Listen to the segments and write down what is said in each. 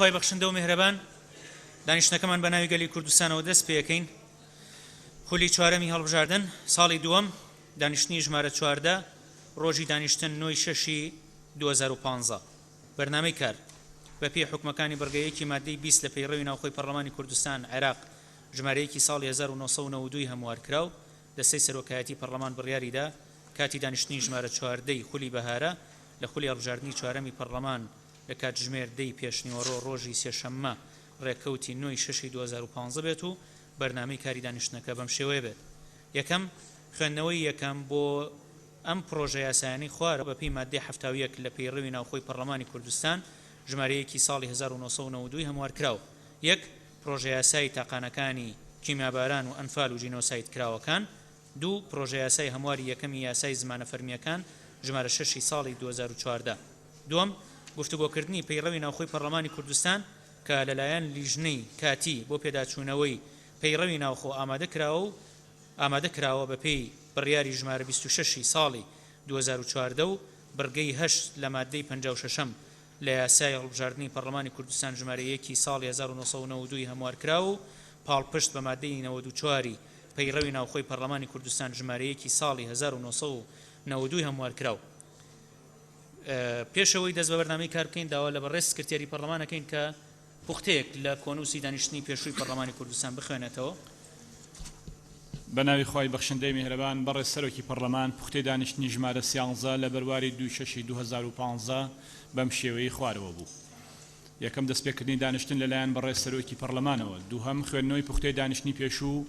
خۆی بەخشندە و میهرەبان دانیشتنەکەمان بە ناوی گەلی کوردستانەوە دەست پێکەین. خولی چوارەمی هەڵبژاردن ساڵی دووەم دانیشتنی ژمارە 14 ڕۆژی دانیشتن 9/6/2015 بەرنامەی کار بە پێی حکومەکانی بەرگەیەکی مادەی 20 لە پەیڕەوی ناوخۆی پەرلەمانی کوردستان عێراق ژمارەیەکی ساڵی 1992 هەموارکراو دەستەی سەرۆکایەتی پەرلەمان بڕیاریدا کاتی دانیشتنی ژمارە 14 خولی بەهارە لە خولی هەڵبژاردننی چوارەمی پەرلەمان لە کاتژمێر 10 پێشنیوەڕۆ ڕۆژی سێشەممە ڕێککەوتی 9/6/2015 بێت و بەرنامەی کاری دانیشتنەکە بەم شێوەیە بێت. یەکەم خوێندنەوەی یەکەم بۆ ئەم پرۆژە یاسایانی خوارە بە پێی مادەی 71 لە پەیڕەوی ناوخۆی پەرلەمانی کوردستان ژمارەیەکی ساڵی 1992 هەموارکراو. یەک پرۆژە یاسایی تاقانەکانی کیمیاباران و ئەنفال و جینۆسایت کراوەکان. دوو پرۆژە یاسای هەمواری یەکەمی یاسای زمانە فەرمیەکان ژمارە 6 ساڵی 2014. دووەم گفتوگۆکردنی پەیڕەوی ناوخۆی پەرلەمانی کوردستان کە لەلایەن لیژنەی کاتی بۆ پێداچوونەوەی پەیڕەوی ناوخۆ ئامادە کراوە بە پێی بڕیاری ژمارە 26 ساڵی 2014 و بڕگەی 8 لە مادەی 56 لە یاسای هەڵبژاردننی پەرلەمانی کوردستان ژمارەیەکی ساڵی 1992 هەموارکراو و پاڵپشت بە مادەی 94 پەیڕەوی ناوخۆی پەرلەمانی کوردستان ژمارەیەکی ساڵی 1992 هەموارکراو. پێشەوەی دەست بە بەرنامەی کار بکەین داوا لە بەڕێز سکرتێری پەرلەمانەکەین کە پوختەیەک لە کۆنووسی دانیشتنی پێشووی پەرلەمانی کوردستان بخوێنێتەوە. بە ناوی خۆی بەخشندەی میهرەبان بەڕێز سەرۆکی پەرلەمان پوختەی دانیشتنی ژمارە 13 لە بەرواری 2/6/2015 بەم شێوەیە خوارەوە بوو. یەکەم دەستپێکردنی دانیشتن لەلایەن بەڕێز سەرۆکی پەرلەمانەوە. دووهەم خوێندنەوەی پوختەی دانیشتنی پێشوو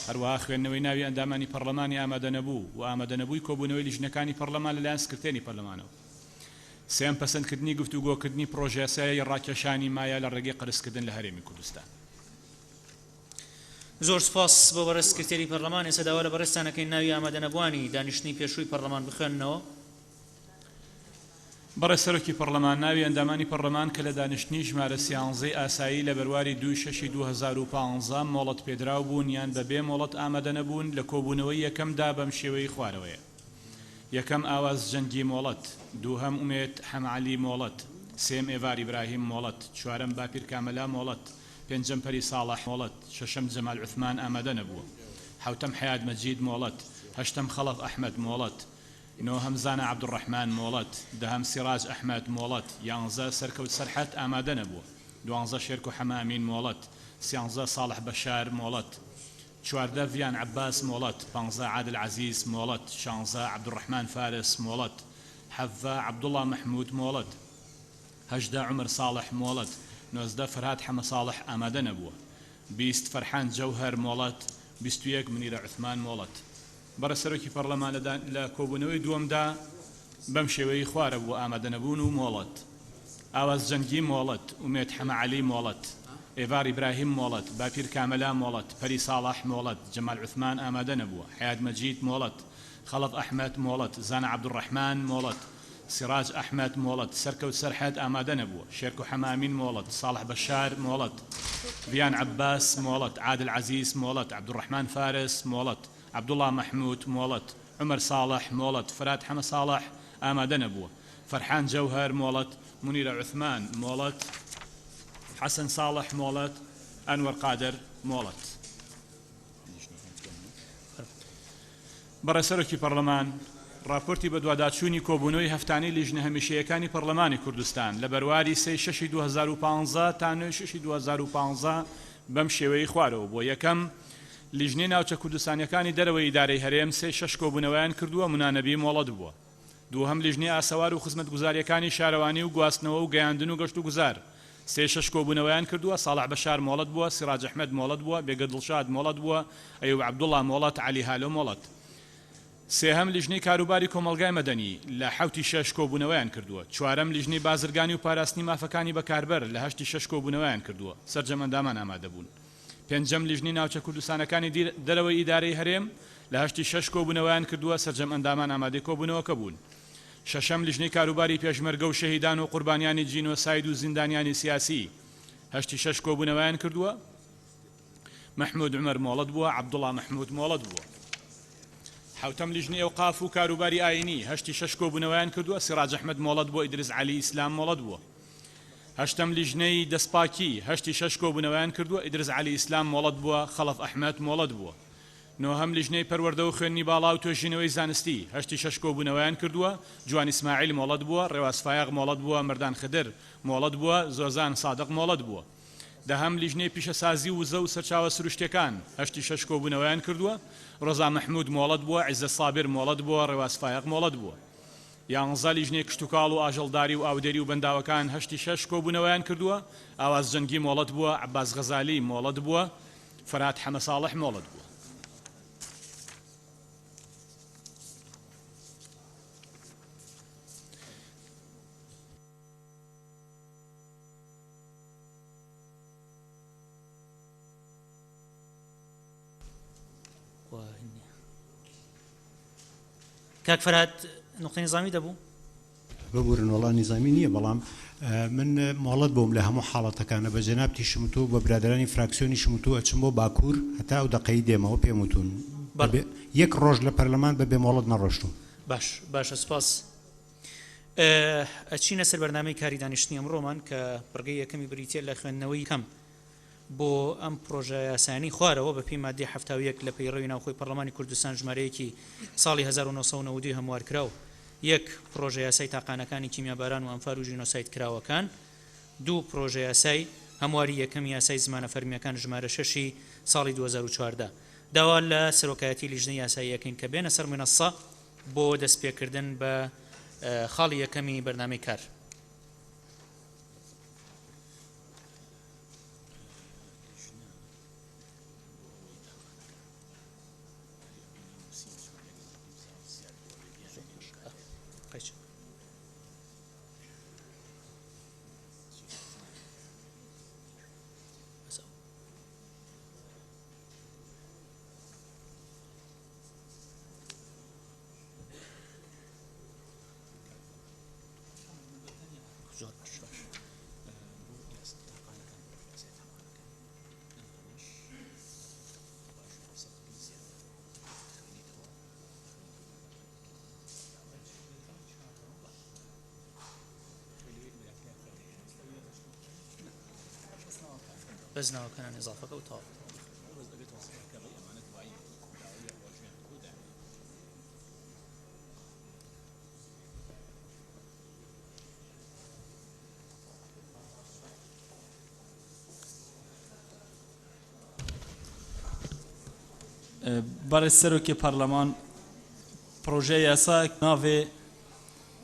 هەروەها خوێندنەوەی ناوی ئەندامانی پەرلەمانی ئامادەنەبوو و ئامادەنەبووی کۆبوونەوەی لیژنەکانی پەرلەمان لەلایەن سکرتێری پەرلەمانەوە. سێم پەسەندکردنی گفتوگۆکردنی پرۆژە یاسایی ڕاکێشانی مایە لە ڕێگەی قرسکردن لە هەرێمی کوردستان. زۆر سپاس بۆ بەڕێز سکرتێری پەرلەمان. ئێستا داوا لە بەڕێستانەکەی ناوی ئامادەنەبوانی دانیشتنی پێشووی پەرلەمان بخوێننەوە. بەڕێز سەرۆکی پەرلەمان ناوی ئەندامانی پەرلەمان کە لە دانیشتنی ژمارە 13 ئاسایی لە بەرواری 2/6/2015 مۆڵەت پێدراو بوون یان بەبێ مۆڵەت ئامادە نەبوون لە کۆبوونەوەی یەکەمدا بەم شێوەی خوارەوەیە. یەکەم ئاواز جەنگی مۆڵەت، دووهەم ئومێد حەمعەلی مۆڵەت، سێم ئێڤار ئیبراهیم مۆڵەت، چوارەم باپیر کامەلا مۆڵەت، پێنجەم پەری ساڵح مۆڵەت، شەشەم جەمال عوثمان ئامادە نەبووە، حەوتەم حەیات مەجید مۆڵەت، هەشتەم خەڵەف ئەحمەد مۆڵەت، نۆهەم زانە عەبدوڕەحمان مۆڵەت، دەهەم سیراج ئەحمەد مۆڵەت، یانزە سەرکەوت سەرحەت ئامادە نەبووە، دوانزە شێرک و حەمامین مۆڵەت، سیانزە ساڵح بەشار مۆڵەت، چواردە ڤیان عەباس مۆڵەت، پانزە عادل عەزیز مۆڵەت، شانزە عەبدوڕەحمان فارس مۆڵەت، حەڤە عەبدوڵڵا مەحموود مۆڵەت، هەژدە عومر ساڵح مۆڵەت، نۆزدە فەرهاد حەمە ساڵح ئامادە نەبووە، 20 فەرحان جەوهەر مۆڵەت، 21 منیرە عوثمان مۆڵەت. بەڕێز سەرۆکی پەرلەمان لە کۆبوونەوەی دووەمدا بەم شێوەی خوارە بوو ئامادە نەبوون و مۆڵەت. ئاواز جەنگی مۆڵەت، ئومێد حەمەعەلی مۆڵەت، ئێڤار ئیبراهیم مۆڵەت، باپیر کامەلا مۆڵەت، پەری ساڵح مۆڵەت، جەمال عوثمان ئامادە نەبووە، حەیات مەجید مۆڵەت، خەڵەف ئەحمەد مۆڵەت، زانە عەبدوڕەحمان مۆڵەت، سیراج ئەحمەد مۆڵەت، سەرکەوت سەرحەد ئامادە نەبووە، شێرک و حەمامین مۆڵەت، ساڵح بەشار مۆڵەت، ڤیان عەباس مۆڵەت، عادل عەزیز مۆڵەت، عەبدوڕەحمان فارس مۆڵەت، عەبدوڵڵا مەحموود مۆڵەت، عومر ساڵح مۆڵەت، فەرهاد حەمە ساڵح ئامادە نەبووە، فەرحان جەوهەر مۆڵەت، منیرە عوثمان مۆڵەت، حەسەن ساڵح مۆڵەت، ئەنوەر قادر مۆڵەت. بەڕێز سەرۆکی پەرلەمان راپۆرتی بە دواداچوونی کۆبوونەوەی هەفتانەی لیژنە هەمیشەیەکانی پەرلەمانی کوردستان لە بەرواری 3/6/2015 تا 9/6/2015 بەم شێوەی خوارەوە بۆ. یەکەم لیژنەی ناوچە کوردستانیەکانی دەرەوەی ئیدارەی هەرێم 3/6 کۆبوونەوەیان کردووە منانەبی مۆڵەت بووە. دووهەم لیژنەی ئاسەوار و خزمەتگوزاریەکانی شارەوانی و گواستنەوە و گەیاندن و گەشت و گوزار 3/6 کۆبوونەوەیان کردووە. ساڵح بەشار مۆڵەت بووە، سیراج ئەحمەد مۆڵەت بووە، بێگە دڵشاد مۆڵەت بووە، ئەیوب عەبدوڵڵا مۆڵەت، عەلی هالۆ مۆڵەت. سێهەم لیژنەی کاروباری کۆمەڵگای مەدەنی لە 7/6 کۆبوونەوەیان کردووە. چوارەم لیژنەی بازرگانی و پاراستنی مافەکانی بەکاربەر لە 8/6 کۆبوونەوەیان کردووە. سەرجەم ئەندامان ئامادە بوون. پێنجەم لیژنەی ناوچە کوردستانەکانی دەرەوەی ئیدارەی هەرێم لە 8/6 کۆبوونەوەیان کردووە. سەرجەم ئەندامان ئامادەی کۆبوونەوەکە بوون. شەشەم لیژنەی کاروباری پێشمەرگە و شەهیدان و قوربانیانی جینۆساید و زیندانیانی سیاسی 8/6 کۆبوونەوەیان کردووە. محمود عومەر مۆڵەت بووە، عەبدوڵڵا مەحموود مۆڵەت بووە. حوتەم لیژنەی ئەوقاف و کاروباری ئاینی 8/6 کۆبوونەوەیان کردووە. سیراج ئەحمەد مۆڵەت بووە، ئیدریس عەلی ئیسلام مۆڵەت بووە. هەشتم لیژنەی دەستپاکی هەشتی شەش کۆبوونەوەیان کردووە ئیدرس عەلی ئیسلام مۆڵەت بووە خەڵەف ئەحمەد مۆڵەت بووە نۆهەم لیژنەی پەروەردە و خوێندنی باڵا و توێژینەوەی زانستی هەشتی شەش کۆبوونەوەیان کردووە جوان ئیسماعیل مۆڵەت بووە ڕێواز فایق مۆڵەت بووە مردان خدر مۆڵەت بووە زۆزان سادق مۆڵەت بووە دەهەم لیژنەی پیشەسازی وزە و سەرچاوە سروشتەکان هەشتی شەش کۆبوونەوەیان کردووە ڕۆزا مەحموود مۆڵەت بووە عیزە سابر مۆڵەت بووە ڕێواز فایق مۆڵەت بووە یانزە لیژنەی کشتتوکاڵ و ئاژەڵداری و ئاودەری و بەنداوەکان هەشتی شەش کۆبوونەوەیان کردووە ئاواز جەنگی مۆڵەت بووە عەباس غەزالی مۆڵەت بووە فەرات حەمە ساڵح مۆڵەت بووە کاک فەرهاد نقطەی نظامی دەبوو ببورن وڵا نظامی نییە بەڵام من مۆڵەت بووم لە هەموو حاڵەتەکانە بە جەنابتی شمتوو بە برادرانی فراکسیۆنی شمتوو ئەچم بۆ باکوور هەتا ئەو دەقەی دێمەوە پێم وتون یەک ڕۆژ لە پەرلەمان بەبێ مۆڵەت نەڕۆشتوم باشە سپاس ئەچینە سەر بەرنامەی کاری دانیشتنی ئەمڕۆمان کە بڕگەی یەکەمی بریتیە لە خوێندنەوەی کەم بۆ ئەم پرۆژە یاسانی خوارەوە بە پێی مادەی 71 لە پەیڕەوی ناوخۆی پەرلەمانی کوردستان ژمارەیەکی ساڵی 1992 هەموار کراو یەک پرۆژە یاسای تاقانەکانی کیمیاباران و ئەمفار و ژینۆساید کراوەکان دوو پرۆژە یاسای هەمواری یەکەم یاسای زمانە فەرمیەکان ژمارە 6 ساڵی 2014 داوا لە سەرۆکایەتی لیژنەی یاسایی یەکەین کە بێنە سەر منەسە بۆ دەستپێکردن بە خاڵی یەکەمی بەرنامەی کار بەزناوەکانان ئضافەکە و تاوا بەڕێز سەرۆکی پەرلەمان پرۆژەی یاسا ناوێ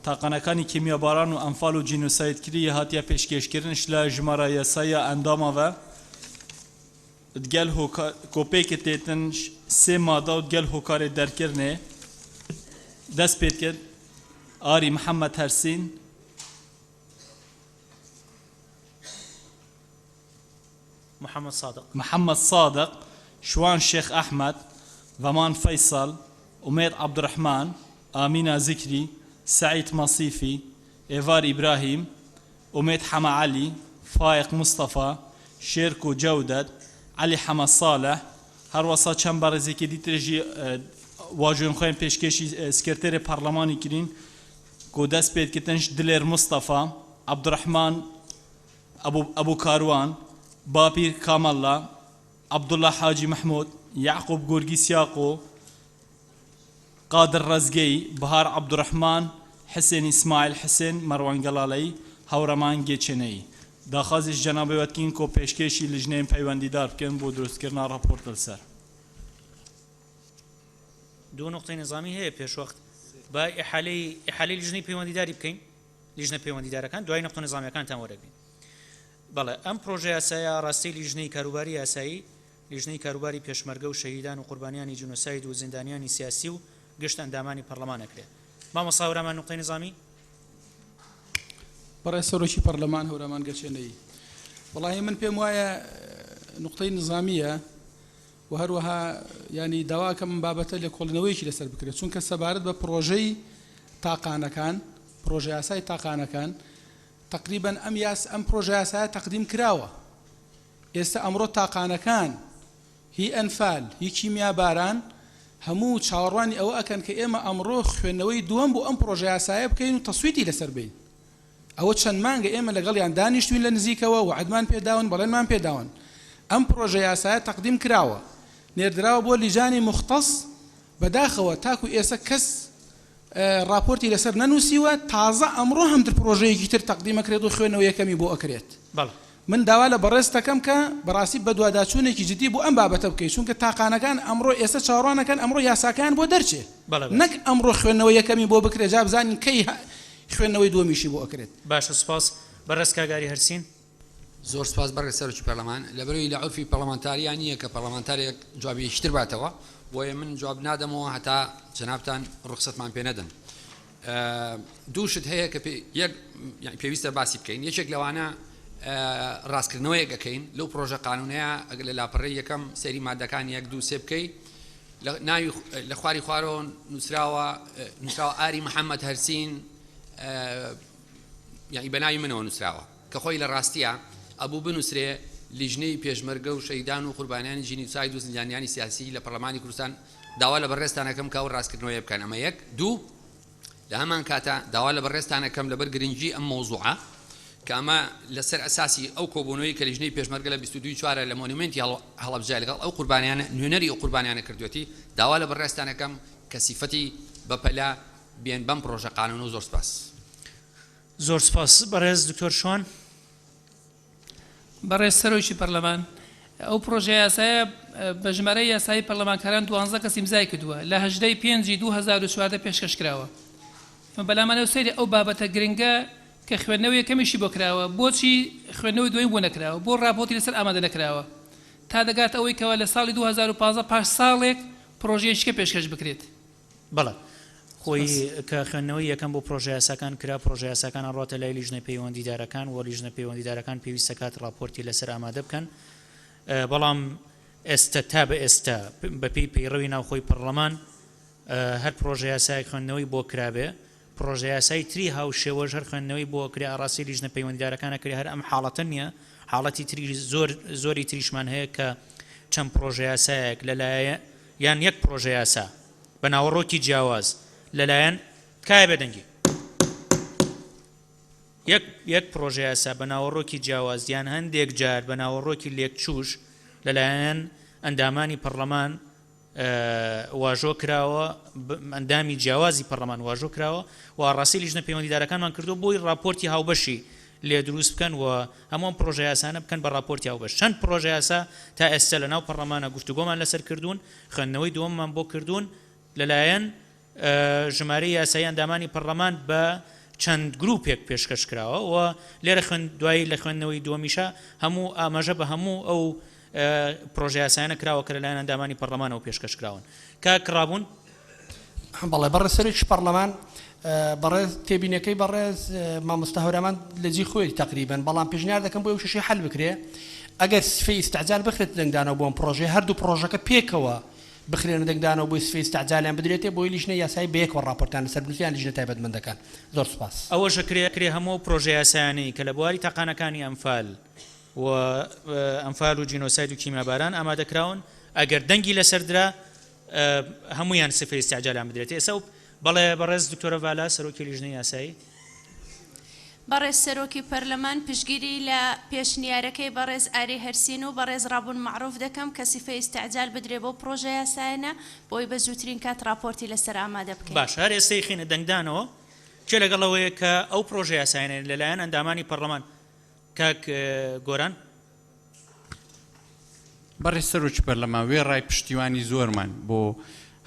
تاقانەکانی کیمیاباران و ئەمفال و جینۆسایدکردی هاتیە پێشکەشکردنش لە ژمارە یاسایە ئەندامەوە دگەل کۆپێکی تێتن سێ مادە و دگەل هۆکارێ دەرکردنێ دەست پێت کرد ئاری محەممەد هەرسین محەممەد صادق شوان شێخ ئەحمەد ڤەمان فەیسەڵ ئومێد عەبدوڕەحمان ئامینە زیکری سعید مەسیفی ئێڤار ئیبراهیم ئومێد حەمە عەلی فایق مستەفا شێرک و جەودەت عەلی حەمە ساڵح هەروەسا چەند بەڕێزێکی دیترێژی واژۆین خۆیان پێشکەشی سکرتێرە پەرلەمانی کرین کۆ دەست پێکردنش دلێر مستەفا عەبدوڕەحمان ئەبوو کاروان باپیر کامەڵا عەبدوڵڵا حاجی مەحموود یعقوب گۆرگی سیاقۆ قادر ڕەزگەی بەهار عەبدوڕەحمان حسێن ئیسماعیل حسێن مەڕوان گەڵاڵەی هەوڕەمان گێچێنەی داخوازیش جەنابەی وەتکین کۆ پێشکەشی لیژنەیە پەیوەندیدار بکەن بۆ دروستکردنا ڕاپۆرتە لەسەر دوو نقطەی نظامی هەیە پێشوەخت با ئیحالەی لیژنەی پەیوەندیداری بکەین لیژنە پەیوەندیدارەکان دوای نقطە نظامیەکانتان وەرەگرین بەڵێ ئەم پرۆژە یاسایە ڕاستی لیژنەی کاروباری یاسایی لیژنەی کاروباری پێشمەرگە و شەهیدان و قوربانیانی جینۆساید و زیندانیانی سیاسی و گشت ئەندامانی پەرلەمانەکرێت مامۆستا هەورامان نقطەی نظامی بەڕێز سەرۆکی پەرلەمان هەورامان گەچێنەی وەڵاهی من پێم وایە نقطەی نظامیە و هەروەها ینی داواکە من بابەتە لە کۆڵنەوەیەکی لەسەر بکرێت چونکە سەبارەت بە پرۆژەی تاقانەکان پرۆژە یاسای تاقانەکان تقریبا ئەم پرۆژە یاسایە تەقدیم کراوە ئێستا ئەمڕۆ تاقانەکان هی ئەنفال هی کیمیاباران هەموو چاوەڕوانی ئەوە ئەکەن کە ئێمە ئەمڕۆ خوێندنەوەی دووەم بۆ ئەم پرۆژە یاسایە بکەین و تەسویتی لەسەر بین ئەوە چەند مانگە ئێمە لەگەڵیان دانیشتوین لە نزیکەوە و عدمان پێداون بەڵێنمان پێداون ئەم پرۆژە یاسایە تەقدیم کراوە نێردراوە بۆ لیژانی مختص بەداخەوە تاکو ئێستا کەس راپۆرتی لەسەر نەنووسیوە تازە ئەمڕۆ هەمتر پرۆژەیەکی تر تەقدیمەکرێت و خوێنەوە یەکەمی بۆ ئەکرێت من داوا لە بەڕێز دەکەم کە بەڕاستی بەدواداچوونێکی جدی بۆ ئەم بابەتە بکەیت چونکە تاقانەکان ئەمڕۆ ئێستا چاوەڕوانەکەن ئەمڕۆ یاساکان بۆ دەرچێ نەک ئەمڕۆ خوێندنەوە یەکەمی بۆ بکرێت جا بزانین کەی خوێندنەوەی دووەمیشی بۆ ئەکرێت. باشە سوپاس. بەڕێز کاگاری هەرسین. زۆر سپاس بەڕێز سەرۆکی پەرلەمان لەبەرەوەی لە عورفی پەرلەمانتاریان نییە کە پەرلەمانتارێک جوابیشتر باتەوە بۆیە من جواب نادەمەوە هەتا جەنابتان ڕخسەتمان پێ نەدەن. دووشت هەیە کە پێویستە باسی بکەین یەکێک لەوانە ڕاستکردنەوەیەک ئەەکەین لەو پرۆژە قانونەیە ئەگەر لە لاپەڕی یەکەم سەری مادەکان یەک دوو سێ بکەیت ناوی لە خواری خوارەوە نووسراوە ئاری محەممەد هەرسین یعنی بە ناوی منەوە نووسراوە کە خۆی لە ڕاستیە ئەبوو بنووسرێ لیژنەی پێشمەرگە و شەیدان و قوربانیانی جینیساید و زیندانیانی سیاسی لە پەرلەمانی کوردستان داوا لە بەڕێستانەکەم کە ڕاستکردنەوەی بکەن ئەمە یەک دوو لە هەمان کاتە داوا لە بەڕێستانەکەم لەبەر گرنگی ئەم مۆزوعە کە ئەمە لەسەر ئەساسی ئەو کۆبوونەوەی کە لیژنەی پێشمەرگە لە 22 چوارە لە مۆنیمنتی هەڵەبجە لەگەڵ ئەو قوربانیانە نوێنەری ئەو قوربانیانە کردوێتی داوا لە بەڕێستانەکەم کە سیفەتی بەپەلا بێن بەم پرۆژە قانون و زۆر سپاس. زۆر سپاس. بەڕێز دکتۆر شوان. بەڕێز سەرۆکی پەرلەمان ئەو پرۆژە یاسایە بە ژمارەی یاسایی پەرلەمانکاران 12 کەس ئیمزای کردووە لە 18 پێنجی 2014 پێشکەش کراوە. بەلامانەوە سەیری ئەو بابەتە گرنگە کە خوێندنەوەی یەکەمیشی بۆ کراوە بۆچی خوێندنەوەی دوێم بۆ نەکراوە بۆ راپۆرتی لەسەر ئامادە نەکراوە تا دەگات ئەوەی کەوە لە ساڵی 2015 پاش ساڵێک پرۆژەیەکە پێشکەش بکرێت. بەڵێ خۆی کە خوێندنەوەی یەکەم بۆ پرۆژە یاساکان کرا پرۆژە یاساکان ڕاتە لای لیژنە پەیوەندیدارەکان و لیژنە پەیوەندیدارەکان پێویستە کات راپۆرتی لەسەر ئامادە بکەن بەڵام ئێستا تا بە ئێستا بەپێی پەیڕەوی ناوخۆی پەرلەمان هەر پرۆژە یاسای خوێندنەوەی بۆ کرابێ پرۆژە یاسای تری هاوشێوەژ هەر خوێندنەوەی بۆ کرێ ئاڕاستی لیژنە پەیوەندیدارەکانە کرێ هەر ئەم حاڵەتە نییە حاڵەتی تری زۆری تریشمان هەیە کە چەند پرۆژە یاسایەک لەلایەن یان یەک پرۆژە یاسا بە ناوەڕۆکی جیاواز لەلایەن تکایە بەدەنگی یەک پرۆژە یاسا بە ناوەڕۆکی جیاواز یان هەندێک جار بە ناوەڕۆکی لێکچووش لەلایەن ئەندامانی پەرلەمان واژۆ کراوە ئەندامی جیاوازی پەرلەمان واژۆ کراوە و ڕاستی لیژنە پەیوەندیدارەکانمان کردو بۆی راپۆرتی هاوبەشی لێ دروست بکەن و هەموو پرۆژە یاسانە بکەن بە راپۆرتی هاوبەش چەند پرۆژە یاسا تا ئێستا لە ناو پەرلەمانە گفتوگۆمان لەسەر کردوون خوێندنەوەی دووەممان بۆ کردوون لەلایەن ژمارەی یاسایی ئەندامانی پەرلەمان بە چەند گروپێک پێشکەش کراوە و لێرە دوایی لە خوێندنەوەی دووەمیشە هەموو ئاماژە بە هەموو ئەو پرۆژە یاسایانە کراوە کە لەلایەن ئەندامانی پەرلەمانەوە پێشکەش کراون کاکڕابوون. بەڵێ بەڕێز سەرۆکی پەرلەمان بەڕێز تێبینەکەی بەڕێز مامۆستا هەورامان لە جی خۆی تقریبا بەڵام پێشنیار دەکەم بۆ ئەو شەشەی حەل بکرێ ئەگەر سفەی ئیستعجال بخرێت دەنگدانەوە بۆم پرۆژەی هەردوو پرۆژەکە پێکەوە بخرێنە دەنگدانەوە بۆی سفەی ئیستعجالیان بدرێتێ بۆی لیژنە یاسایی بەیەکەوە راپۆرتان لەسەر بنووسیان لیژنە تایبەتمەندەکان. زۆر سپاس. ئەوەشە کرێ هەموو پرۆژە یاسایانەی کە لە بواری تاقانەکانی ئەمفال و ئەمفال و جینۆساید و کیمیاباران ئامادەکراون ئەگەر دەنگی لەسەردرا هەمویان سفەی ئیستعجالیان بدرێت. ئێستا بەڵێ بەڕێز دکتۆرە ڤالا سەرۆکی لیژنەی یاسایی. بەڕێز سەرۆکی پەرلەمان پشگیری لە پێشنیارەکەی بەڕێز ئاری هەرسین و بەڕێز ڕابوون معروف دەکەم کە سفەی ئیستعجال بدرێ بۆ پرۆژە یاسایانە بۆی بە زووترین کات راپۆرتی لەسەر ئامادە بکەین. باش هەر ئێستای خینە دەنگدانەوە چێ لەگەڵەوەیە کە ئەو پرۆژە یاسایانە لەلایەن ئەندامانی پەرلەمان کاک گۆران. بەڕێز سەرۆکی پەرلەمان وێ ڕای پشتیوانی زۆرمان بۆ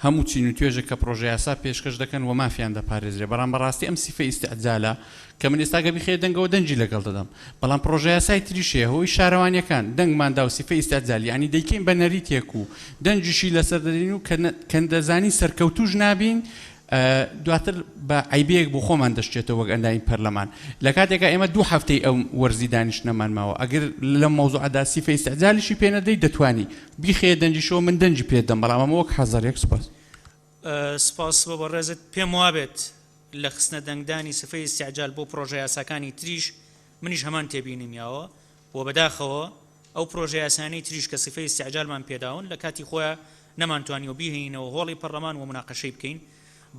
هەموو چین و توێژە کە پرۆژە یاسا پێشکەش دەکەن و مافیان دەپارێزرێ بەڵام بەڕاستی ئەم سیفە ئیستعجالە کە من ئێستا گە بخێ دەنگەوە دەنجی لەگەڵ دەدەم بەڵام پرۆژە یاسای تریشەیە هۆی شارەوانیەکان دەنگماندا و سیفە ئیستعجال ینی دەیکەین بە نەریتێک و دەنجیشی لەسەر دەدەین و کە دەزانی سەرکەوتوش نابین دواتر بە عیبەیەک بۆ خۆمان دەشتێتەوە وەک ئەندامی پەرلەمان لە کاتێکە ئێمە 2 هەفتەی ئەو وەرزی دانیشتنەمان ماوە ئەگەر لەم مەوزوعەدا سیفە ئیستعجالیشی پێ نەدەی دەتوانی بیخێ دەنجیشەوە من دەنجی پێدەم بەڵام ئەمە وەک حەزەرێک سوپاس. سپاس بە بەڕێزت پێم وابێت لە خستنە دەنگدانی سفەی ئیستعجال بۆ پرۆژە یاساکانی تریش منیش هەمان تێبینیمیاوە بۆ بەداخەوە ئەو پرۆژە یاسانی تریش کە سفەی ئیستعجالمان پێداون لە کاتی خۆیان نەمانتوانی و بیهێنەوە هۆڵی پەرلەمان و مناقەشەی بکەین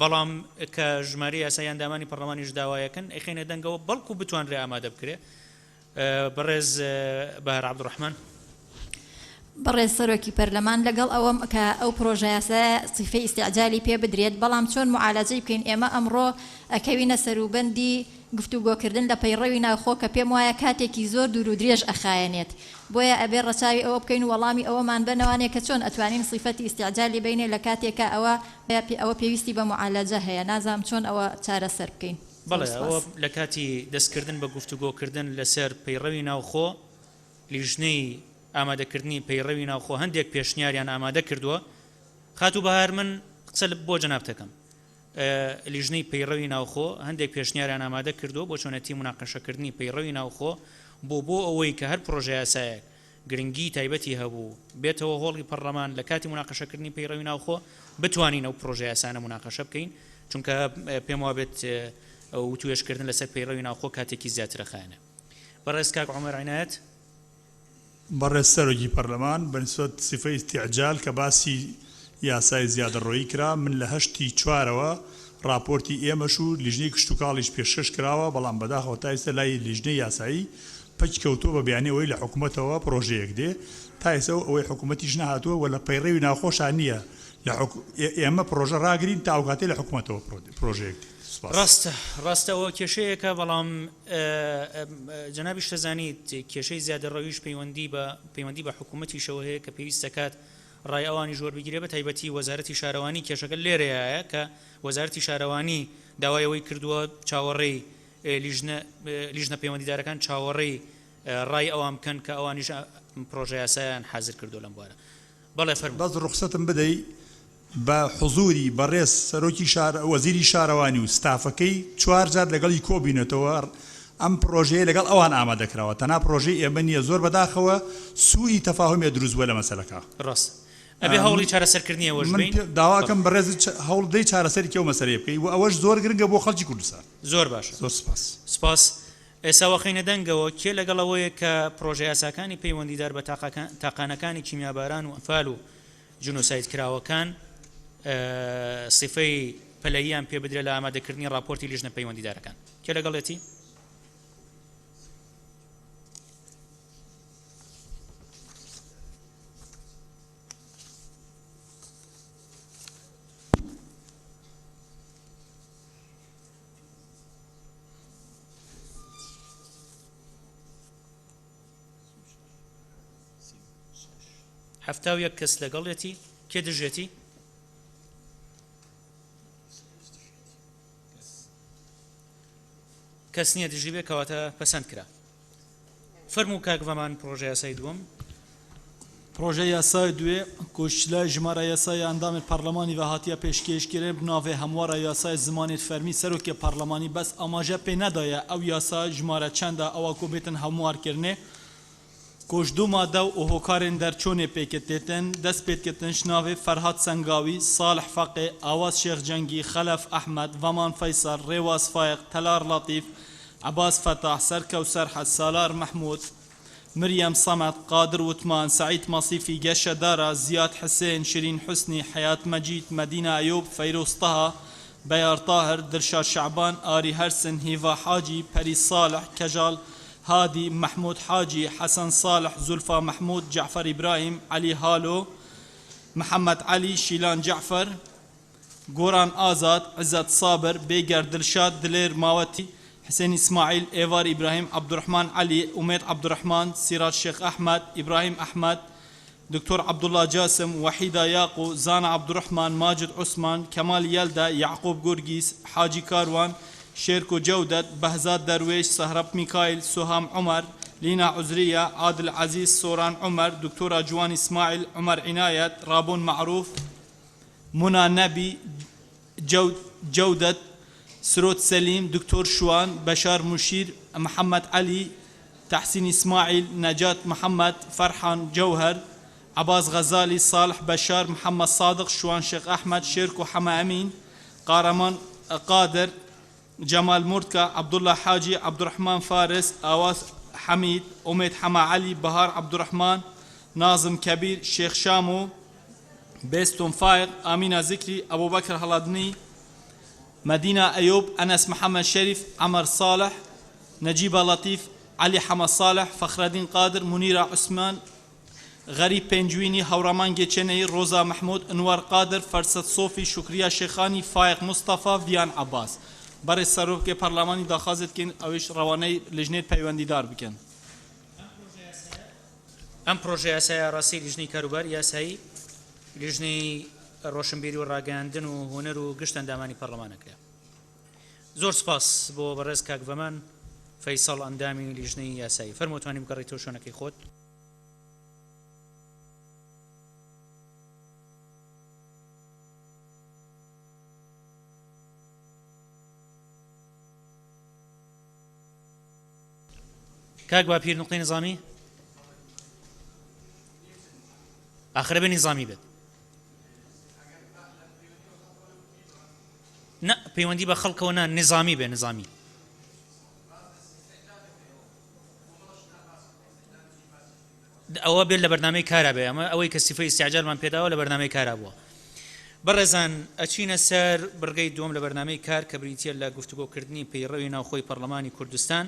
بەڵام کە ژمارە یاسای ئەندامانی پەرلەمانیش داوایەکەن ئەخێنە دەنگەوە بەڵکو بتوانرێ ئامادە بکرێ بەڕێز بەهار عەبدوڕەحمان بەڕێز سەرۆکی پەرلەمان لەگەڵ ئەوەم کە ئەو پرۆژە یاسا سیفەی ئیستیعجالی پێ بدرێت بەڵام چۆن معالەجەی بکەین ئێمە ئەمڕۆ ئەکەوینە سەروبەندی گفتوگۆکردن لە پەیڕەوی ناوخۆ کە پێم وایە کاتێکی زۆر دوور و درێژ ئەخایەنێت بۆیە ئەبێ ڕەچاوی ئەوە بکەین وەڵامی ئەوەمان بنەوانێ کە چۆن ئەتوانین سیفەتی ئیستیعجالی بینێ لە کاتێکە ئەوە پێویستی بە معالەجە هەیە نازام چۆن ئەوە چارەسەر بکەین بەڵێ ئەوە لە کاتی دەستکردن بە گفتوگۆکردن لەسەر پەیڕەوی ناوخۆ لیژنەی ئامادەکردنی پەیڕەوی ناوخۆ هەندێک پێشنیاریان ئامادە کردووە خاتو بەهار من قسە بۆ جەنابتەکەم لیژنەی پەیڕەوی ناوخۆ هەندێک پێشنیاریان ئامادە کردووە بۆ چۆنەتی مناقەشەکردنی پەیڕەوی ناوخۆ بۆ ئەوەی کە هەر پرۆژە یاسایەک گرنگی تایبەتی هەبوو بێتەوە هۆڵی پەرلەمان لە کاتی مناقەشەکردنی پەیڕەوی ناوخۆ بتوانین ئەو پرۆژە یاسانە مناقەشە بکەین چونکە پێم وابێت ئەو توێشکردن لەسەر پەیڕەوی ناوخۆ کاتێکی زیاترە خایەنە بەڕێز کاک عومەر عنایەت بەڕێز سەرۆکی پەرلەمان بەنسبەت سیفەی ئیستیعجال کە باسی یاسای زیادەڕۆیی کرا من لە 8 چوارەوە راپۆرتی ئێمەش و لیژنەی کشت و کاڵیش پێشکەش کراوە بەڵام بەداخەوە تا ئێستا لای لیژنەی یاسایی پەچ کەوتووە بە بیانەوەی لە حکوومەتەوە پرۆژەیەک دێ تا ئێستا ئەوەی حکوومەتیش نهاتووە و لە پەیڕەوی ناوخۆشان نییە ئێمە پرۆژە ڕاگرین تا ئەو کاتێ لە حکوومەتەوە پرۆژەیەک ڕاستەوە کێشەیەکە بەڵام جەنابی شتەزانیت کێشەی زیادەڕەویش پەیوەندی بە حکوومەتیشەوە هەیە کە پێویست دەکات ڕای ئەوانی زۆر بگیرێ بە تایبەتی وەزارەتی شارەوانی کێشەکە لێرەیە کە وەزارەتی شارەوانی داوایەوەی کردووە چاوەڕێی لیژنە پەیوەندیدارەکان چاوەڕێی ڕای ئەوان بکەن کە ئەوانیش پرۆژە یاسایان حازر کردو لەم بوارە بەڵێ فەرموو بەس ڕوخسەتم بدەی بە حضوری بەڕێز سەرۆکی وەزیری شارەوانی و ستافەکەی 4 جار لەگەڵی کۆبینێتەوە ئەم پرۆژەیە لەگەڵ ئەوان ئامادەکراوە تەنها پرۆژەی ئێمە نییە زۆر بەداخەوە سووی تەفاهمێ دروست بووە لە مەسەلەکە ڕاست ئەبێ هەوڵی چارەسەرکردنیەوەش بین داواکەم بەڕێز هەوڵ دەی چارەسەری کێو مەسەرەیە بکەی و ئەوەش زۆر گرنگە بۆ خەڵکی کوردستان زۆر باشە زۆر سپاس ئێستا وەخینە دەنگەوە کێ لەگەڵەوەیە کە پرۆژە یاساکانی پەیوەندیدار بە تاقانەکانی کیمیاباران و ئەنفال و جنۆساید کراوەکان سیفەی پەلەییان پێ بدرێت لە ئامادەکردنی راپۆرتی لیژنە پەیوەندیدارەکان کێ لەگەڵێتی هەفتا و یەک کەس لەگەڵێتی کێ دژێتی کەس نییە دژی بێ کەواتە پەسەند کرا فەرموو کاکڤەمان پرۆژە یاسای دووەم پرۆژە یاسای دوێ کۆشلای ژمارە یاسای ئەندامی پەرلەمانی بە هاتیە پێشکەشکردن بناوێ هەموارە یاسای زمانێت فەرمی سەرۆکی پەرلەمانی بەس ئاماژە پێ نەدایە ئەو یاسا ژمارە چەندە ئەوە کۆ بێتن هەموارکردنێ کۆش دوو مادە و هۆکارên derçûnê pêketêtin dest pêdketin ji navê Ferhat Sengawî, Salih Feqê, Awaz Şêxcengî, Xelef Ehmed, Veman Feysal, Rêwaz Fayiq, Telar Latîf, Abbas Fetah, Serkewser Hed, Salar Mehmûd, Miryem Samet, Qadir Witman, Saîd Masîfî, Geşe Dara, Ziyad Husên, Şirîn Husnî, Hayat Mecîd, Medîne Eyûb, Feyrûz Taha, Beyar Tahir, Dilşad Şeعبان, Arî Hersin, Hîva Hacî, Perî Salih, Kejal هادي محمود حاجي حسن صالح زلفى محمود جعفر إبراهيم علي هالو محمد علي شيلان جعفر قوران آزاد عزت صابر بيقر دلشاد دلير ماوتي حسين إسماعيل إيفار إبراهيم عبد الرحمن علي أميد عبد الرحمن سراج شيخ أحمد إبراهيم أحمد دكتور عبد الله جاسم وحيدة ياقو زانا عبد الرحمن ماجد عثمان كمال يلدا يعقوب قرقيس حاجي كاروان شيركو جودة بهزاد درويش سهرب ميكايل سهام عمر لينا عزرية عادل عزيز سوران عمر دكتورة جوان إسماعيل عمر عناية رابون معروف منى نبي جودة سروت سليم دكتور شوان بشار مشير محمد علي تحسين إسماعيل نجاة محمد فرحان جوهر عباس غزالي صالح بشار محمد صادق شوان شيخ أحمد شيركو حما أمين قارمان قادر جمال مرتكا عبد الله حاجي عبد الرحمن فارس آواز حميد أميد حما علي بهار عبد الرحمن ناظم كبير شيخ شامو بيستون فايق أمينة ذكري أبو بكر هلادني مدينة أيوب أنس محمد شريف عمر صالح نجيب لطيف علي حمد صالح فخر الدين قادر منيرة عثمان غريب بنجويني هورمان جيتشني روزا محمود انوار قادر فرصت صوفي شكريا شيخاني فايق مصطفى فيان عباس برای سروک پارلمانی داخازت کن اوش روانه لجنه پیوندی دار بکن. ام پروژه یاسای راسی لجنه کاروبار یاسایی لجنه روشنبیری و راگەاندن و هونەر و گشت ئەندامانی پەرلەمانەکرا. زۆر سپاس بۆ بەڕێز کاکڤەمان فەیسەڵ ئەندامی لیژنەی یاسایی. فەرمووتوانی بگەڕێتەوە شوێنەکەی خۆت. کاک باپیر نقطەی نظامی ئاخرە بە نظامی بێت. نه پەیوەندی بە خەڵکەوە نظامی بێ نظامی. ئەوە بێت لە بەرنامەی کارا بێ ئەمە ئەوەی کە سیفەی ئیستیعجالمان پێداوە لە بەرنامەی کارا بووە. بەڕێزان ئەچینە سەر بڕگەی دووەم لە بەرنامەی کار کە بریتیە لە گفتوگۆکردنی پەیڕەوی ناوخۆی پەرلەمانی کوردستان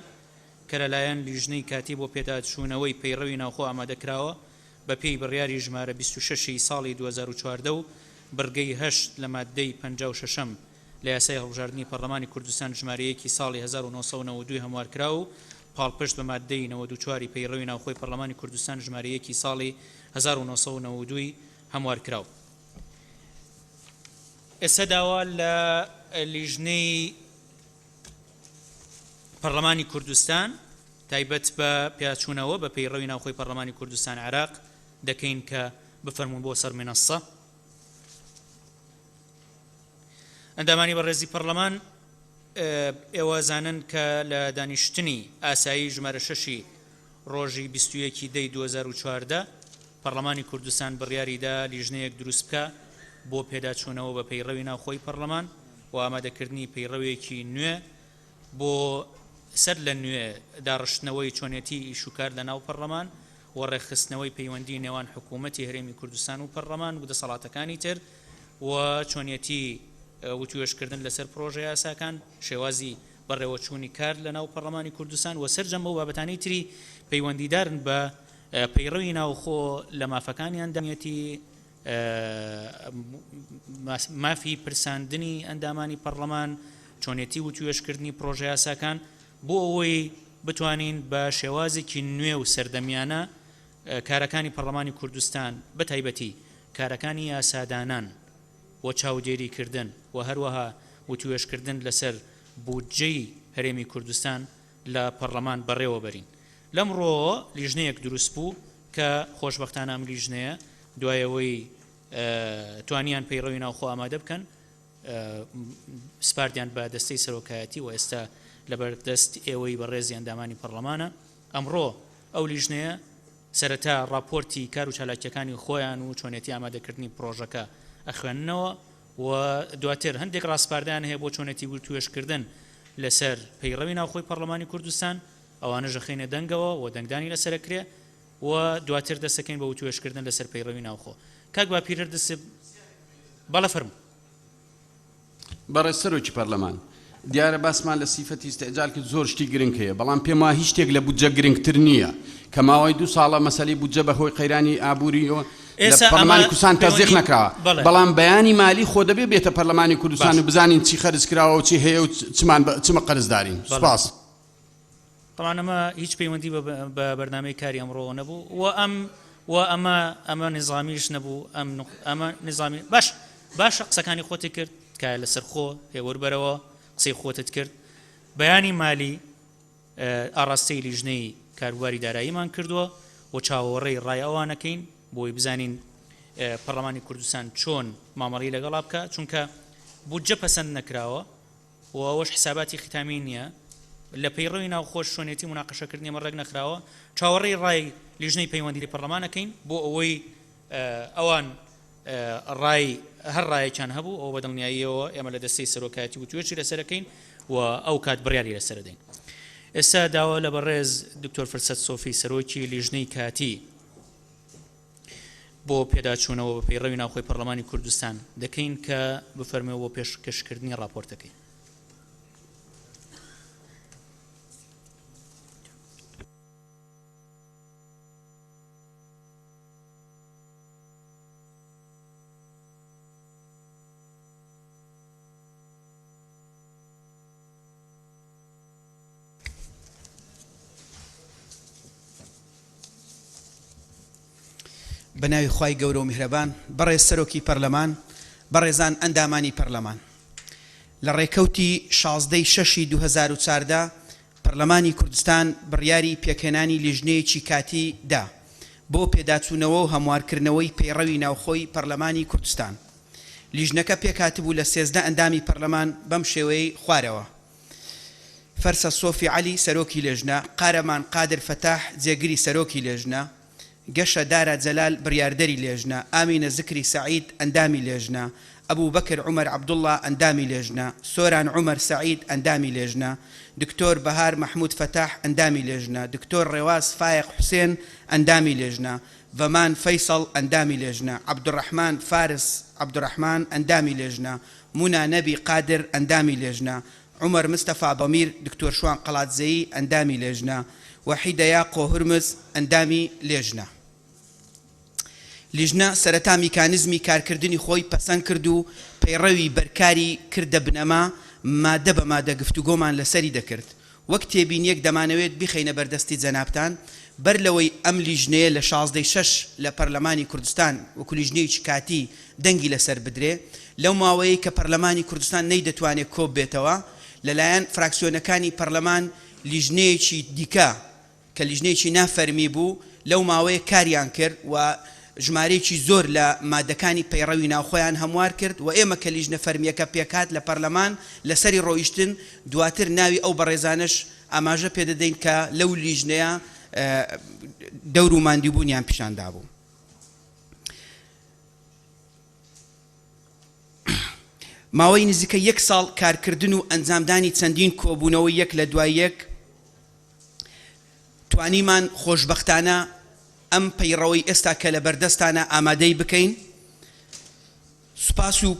کە لەلایەن لیژنەی کاتی بۆ پێداچوونەوەی پەیڕەوی ناوخۆ ئامادەکراوە بە پێی بڕیاری ژمارە 26 ساڵی 2014 و بڕگەی 8 لە مادەی 56 لە یاسای هەڵبژاردننی پەرلەمانی کوردستان ژمارەیەکی ساڵی 1992 هەموارکرا و پاڵپشت بە مادەی 94 پەیڕەوی ناوخۆی پەرلەمانی کوردستان ژمارەیەکی ساڵی 1992 هەموارکراو. ئێستا داوا لە لیژنەی پەرلەمانی کوردستان تایبەت بە پیاچوونەوە بە پەیڕەوی ناوخۆی پەرلەمانی کوردستان عێراق دەکەین کە بفەرمون بۆ سەر مێنەسە. ئەندامانی بەڕێزی پەرلەمان ئێوە زانن کە لە دانیشتنی ئاسایی ژمارە 6 ڕۆژی 21 دەی 2014 پەرلەمانی کوردستان بڕیاریدا لیژنەیەک دروست بکە بۆ پێداچوونەوە بە پەیڕەوی ناوخۆی پەرلەمان و ئامادەکردنی پەیڕەوێکی نوێ بۆ سەر لە نوێ داڕشتنەوەی چۆنێتی ئیشوکار لە ناو پەرلەمان و ڕێخستنەوەی پەیوەندی نێوان حکوومەتی هەرێمی کوردستان و پەرلەمان و دەسەڵاتەکانی تر و چۆنێتی وتوێشکردن لەسەر پرۆژە یاساکان شێوازی بەڕێوەچوونی کار لە ناو پەرلەمانی کوردستان و سەرجەم بەو بابەتانەی تری پەیوەندیدارن بە پەیڕەوی ناوخۆ لە مافەکانیان دەمیەتی مافی پرساندنی ئەندامانی پەرلەمان چۆنێتی وتوێشکردنی پرۆژە یاساکان بۆ ئەوەی بتوانین بە شێوازێکی نوێ و سەردەمیانە کارەکانی پەرلەمانی کوردستان بە تایبەتی کارەکانی یاسادانان و چاودێریکردن و هەروەها وتوێشکردن لەسەر بودجەی هەرێمی کوردستان لە پەرلەمان بەڕێوە بەرین. لەمڕۆ لیژنەیەک دروست بوو کە خۆشبەختانە ئەم لیژنەیە دوایەوەی توانیان پەیڕەوی ناوخۆ ئامادە بکەن سپاردیان بە دەستەی سەرۆکایەتی و ئێستا لەبەردەست ئێوەی بەڕێزی ئەندامانی پەرلەمانە. ئەمڕۆ ئەو لیژنەیە سەرەتا راپۆرتی کار و چالاکیەکانی خۆیان و چۆنێتی ئامادەکردنی پرۆژەکە ئەخوێننەوە و دواتر هەندێک ڕاستپاردان هەیە بۆ چۆنێتی توێشکردن لەسەر پەیڕەوی ناوخۆی پەرلەمانی کوردستان ئەوانەش خینە دەنگەوە و دەنگدانی لەسەرکرێ و دواتر دەستەکەین بە توێشکردن لەسەر پەیڕەوی ناوخۆ. کاک باپیرە دەست بەڵە فەرموو. بەڕێز سەرۆکی پەرلەمان دیارە باسمان لە سیفەتی ئیستیعجال کرد زۆر شتی گرنگ هەیە بەڵام پێم وایە هیچ شتێک لە بودجە گرنگتر نییە کە ماوەی 2 ساڵە مەسەلەی بودجە بەهۆی قەیرانی ئابووریەوە لە پەرلەمانی کوردستان تەزیق نەکراوە بەڵام بەیانی مالی خۆ دەبێ بێتە پەرلەمانی کوردستان و بزانین چی خەرج کراوە و چی هەیە و چمە قەرزدارین. سوپاس. طبعا ئەمە هیچ پەیوەندی بە بەرنامەی کاری ئەمڕۆ نەبوو و ئەمە نظامیش نەبوو ئەمە نظامی باش قسەکانی خۆتی کرد کە لەسەر خۆ هێوەربەرەوە قسەی خۆتت کرد. بەیانی مالی ئاڕاستەی لیژنەی کاروباری داراییمان کردووە و چاوەڕێی ڕای ئەوانەکەین بۆی بزانین پەرلەمانی کوردستان چۆن مامەڕی لەگەڵا بکە چونکە بودجە پەسەند نەکراوە و ئەوەش حساباتی ختامی نییە لە پەیڕەوی ناوخۆش شوێنێتی مناقەشەکردنی ئەمە ڕێک نەخراوە چاوەڕێی ڕای لیژنەی پەیوەندی پەرلەمانەکەین بۆ ئەوەی ئەوان ڕای هەر ڕایەکیان هەبوو ئەو بەدڵنیاییەوە ئێمە لە دەستەی سەرۆکایەتی و توێژی لەسەرەکەین و ئەو کات بڕیاری لەسەردەین. ئێستا داوا لە بەڕێز دکتۆر فرسەت سۆفی سەرۆکی لیژنەی کاتی بۆ پێداچوونەوە بە پەیڕەوی ناوخۆی پەرلەمانی کوردستان دەکەین کە بفەرمێەوە بۆ پێشکەشکردنی راپۆرتەکەی. بەناوی خوای گەورە و میهرەبان بەڕێز سەرۆکی پەرلەمان بەڕێزان ئەندامانی پەرلەمان لە ڕێکەوتی 16/6/2014 پەرلەمانی کوردستان بڕیاری پێکهێنانی لیژنەیەکی کاتی دا بۆ پێداچوونەوە و هەموارکردنەوەی پەیڕەوی ناوخۆی پەرلەمانی کوردستان. لیژنەکە پێکاتبوو لە 13 ئەندامی پەرلەمان بەم شێوەیە خوارەوە: فەرسە سۆفی عەلی سەرۆکی لێژنە، قارەمان قادر فەتاح جێگری سەرۆکی لێژنە، گەشە دارە جەلال بڕیاردەری لێژنە، ئامینە زکری سەعید ئەندامی لێژنە، ئەبوو بەکر عومەر عەبدوڵڵا ئەندامی لێژنە، سۆران عومەر سەعید ئەندامی لێژنە، دکتۆر بەهار مەحموود فەتاح ئەندامی لێژنە، دکتۆر ڕێواز فایق حوسێن ئەندامی لێژنە، ڤەمان فەیسەڵ ئەندامی لێژنە، عەبدوڕەحمان فارس عەبدوڕەحمان ئەندامی لێژنە، مونا نەبی قادر ئەندامی لێژنە، عمر مستەفا بەمیر دکتۆر شوان قەڵاتزەیی ئەندامی لێژنە، وەحیدە یاقۆ هورمز ئەندامی لێژنە. لیژنە سەرەتا میکانیزمی کارکردنی خۆی پەسەند کرد و پەیڕەوی بەرکاری کردە بنەما مادە بە مادە گفتوگۆمان لەسەری دەکرد. وەک تێبینیەک دەمانەوێت بیخەینە بەردەستی جەنابتان بەر لەوەی ئەم لیژنەیە لە 16/6 لە پەرلەمانی کوردستان وەکو لیژنەیەکی کاتی دەنگی لەسەر بدرێ، لەو ماوەیە کە پەرلەمانی کوردستان نەیدەتوانێت کۆب بێتەوە لەلایەن فراکسیۆنەکانی پەرلەمان لیژنەیەکی دیکە کە لیژنەیەکی نافەرمی بوو لەو ماوەیە کاریان کرد و ژمارەیەکی زۆر لە مادەکانی پەیڕەوی ناوخۆیان هەموار کرد و ئێمە کە لیژنە فەرمیەکە پێکات لە پەرلەمان لەسەری ڕۆیشتن دواتر ناوی ئەو بەڕێزانش ئاماژە پێدەدەین کە لەو لیژنەیە دەور و ماندووبوونیان پیشاندا بوو. ماوەی نزیکە 1 ساڵ کارکردن و ئەنجامدانی چەندین کۆبوونەوە یەک لە دوای یەک توانیمان خۆشبەختانە ئەم پەیڕەوەی ئێستا کە لە بەردەستانە ئامادەی بکەین. سوپاس و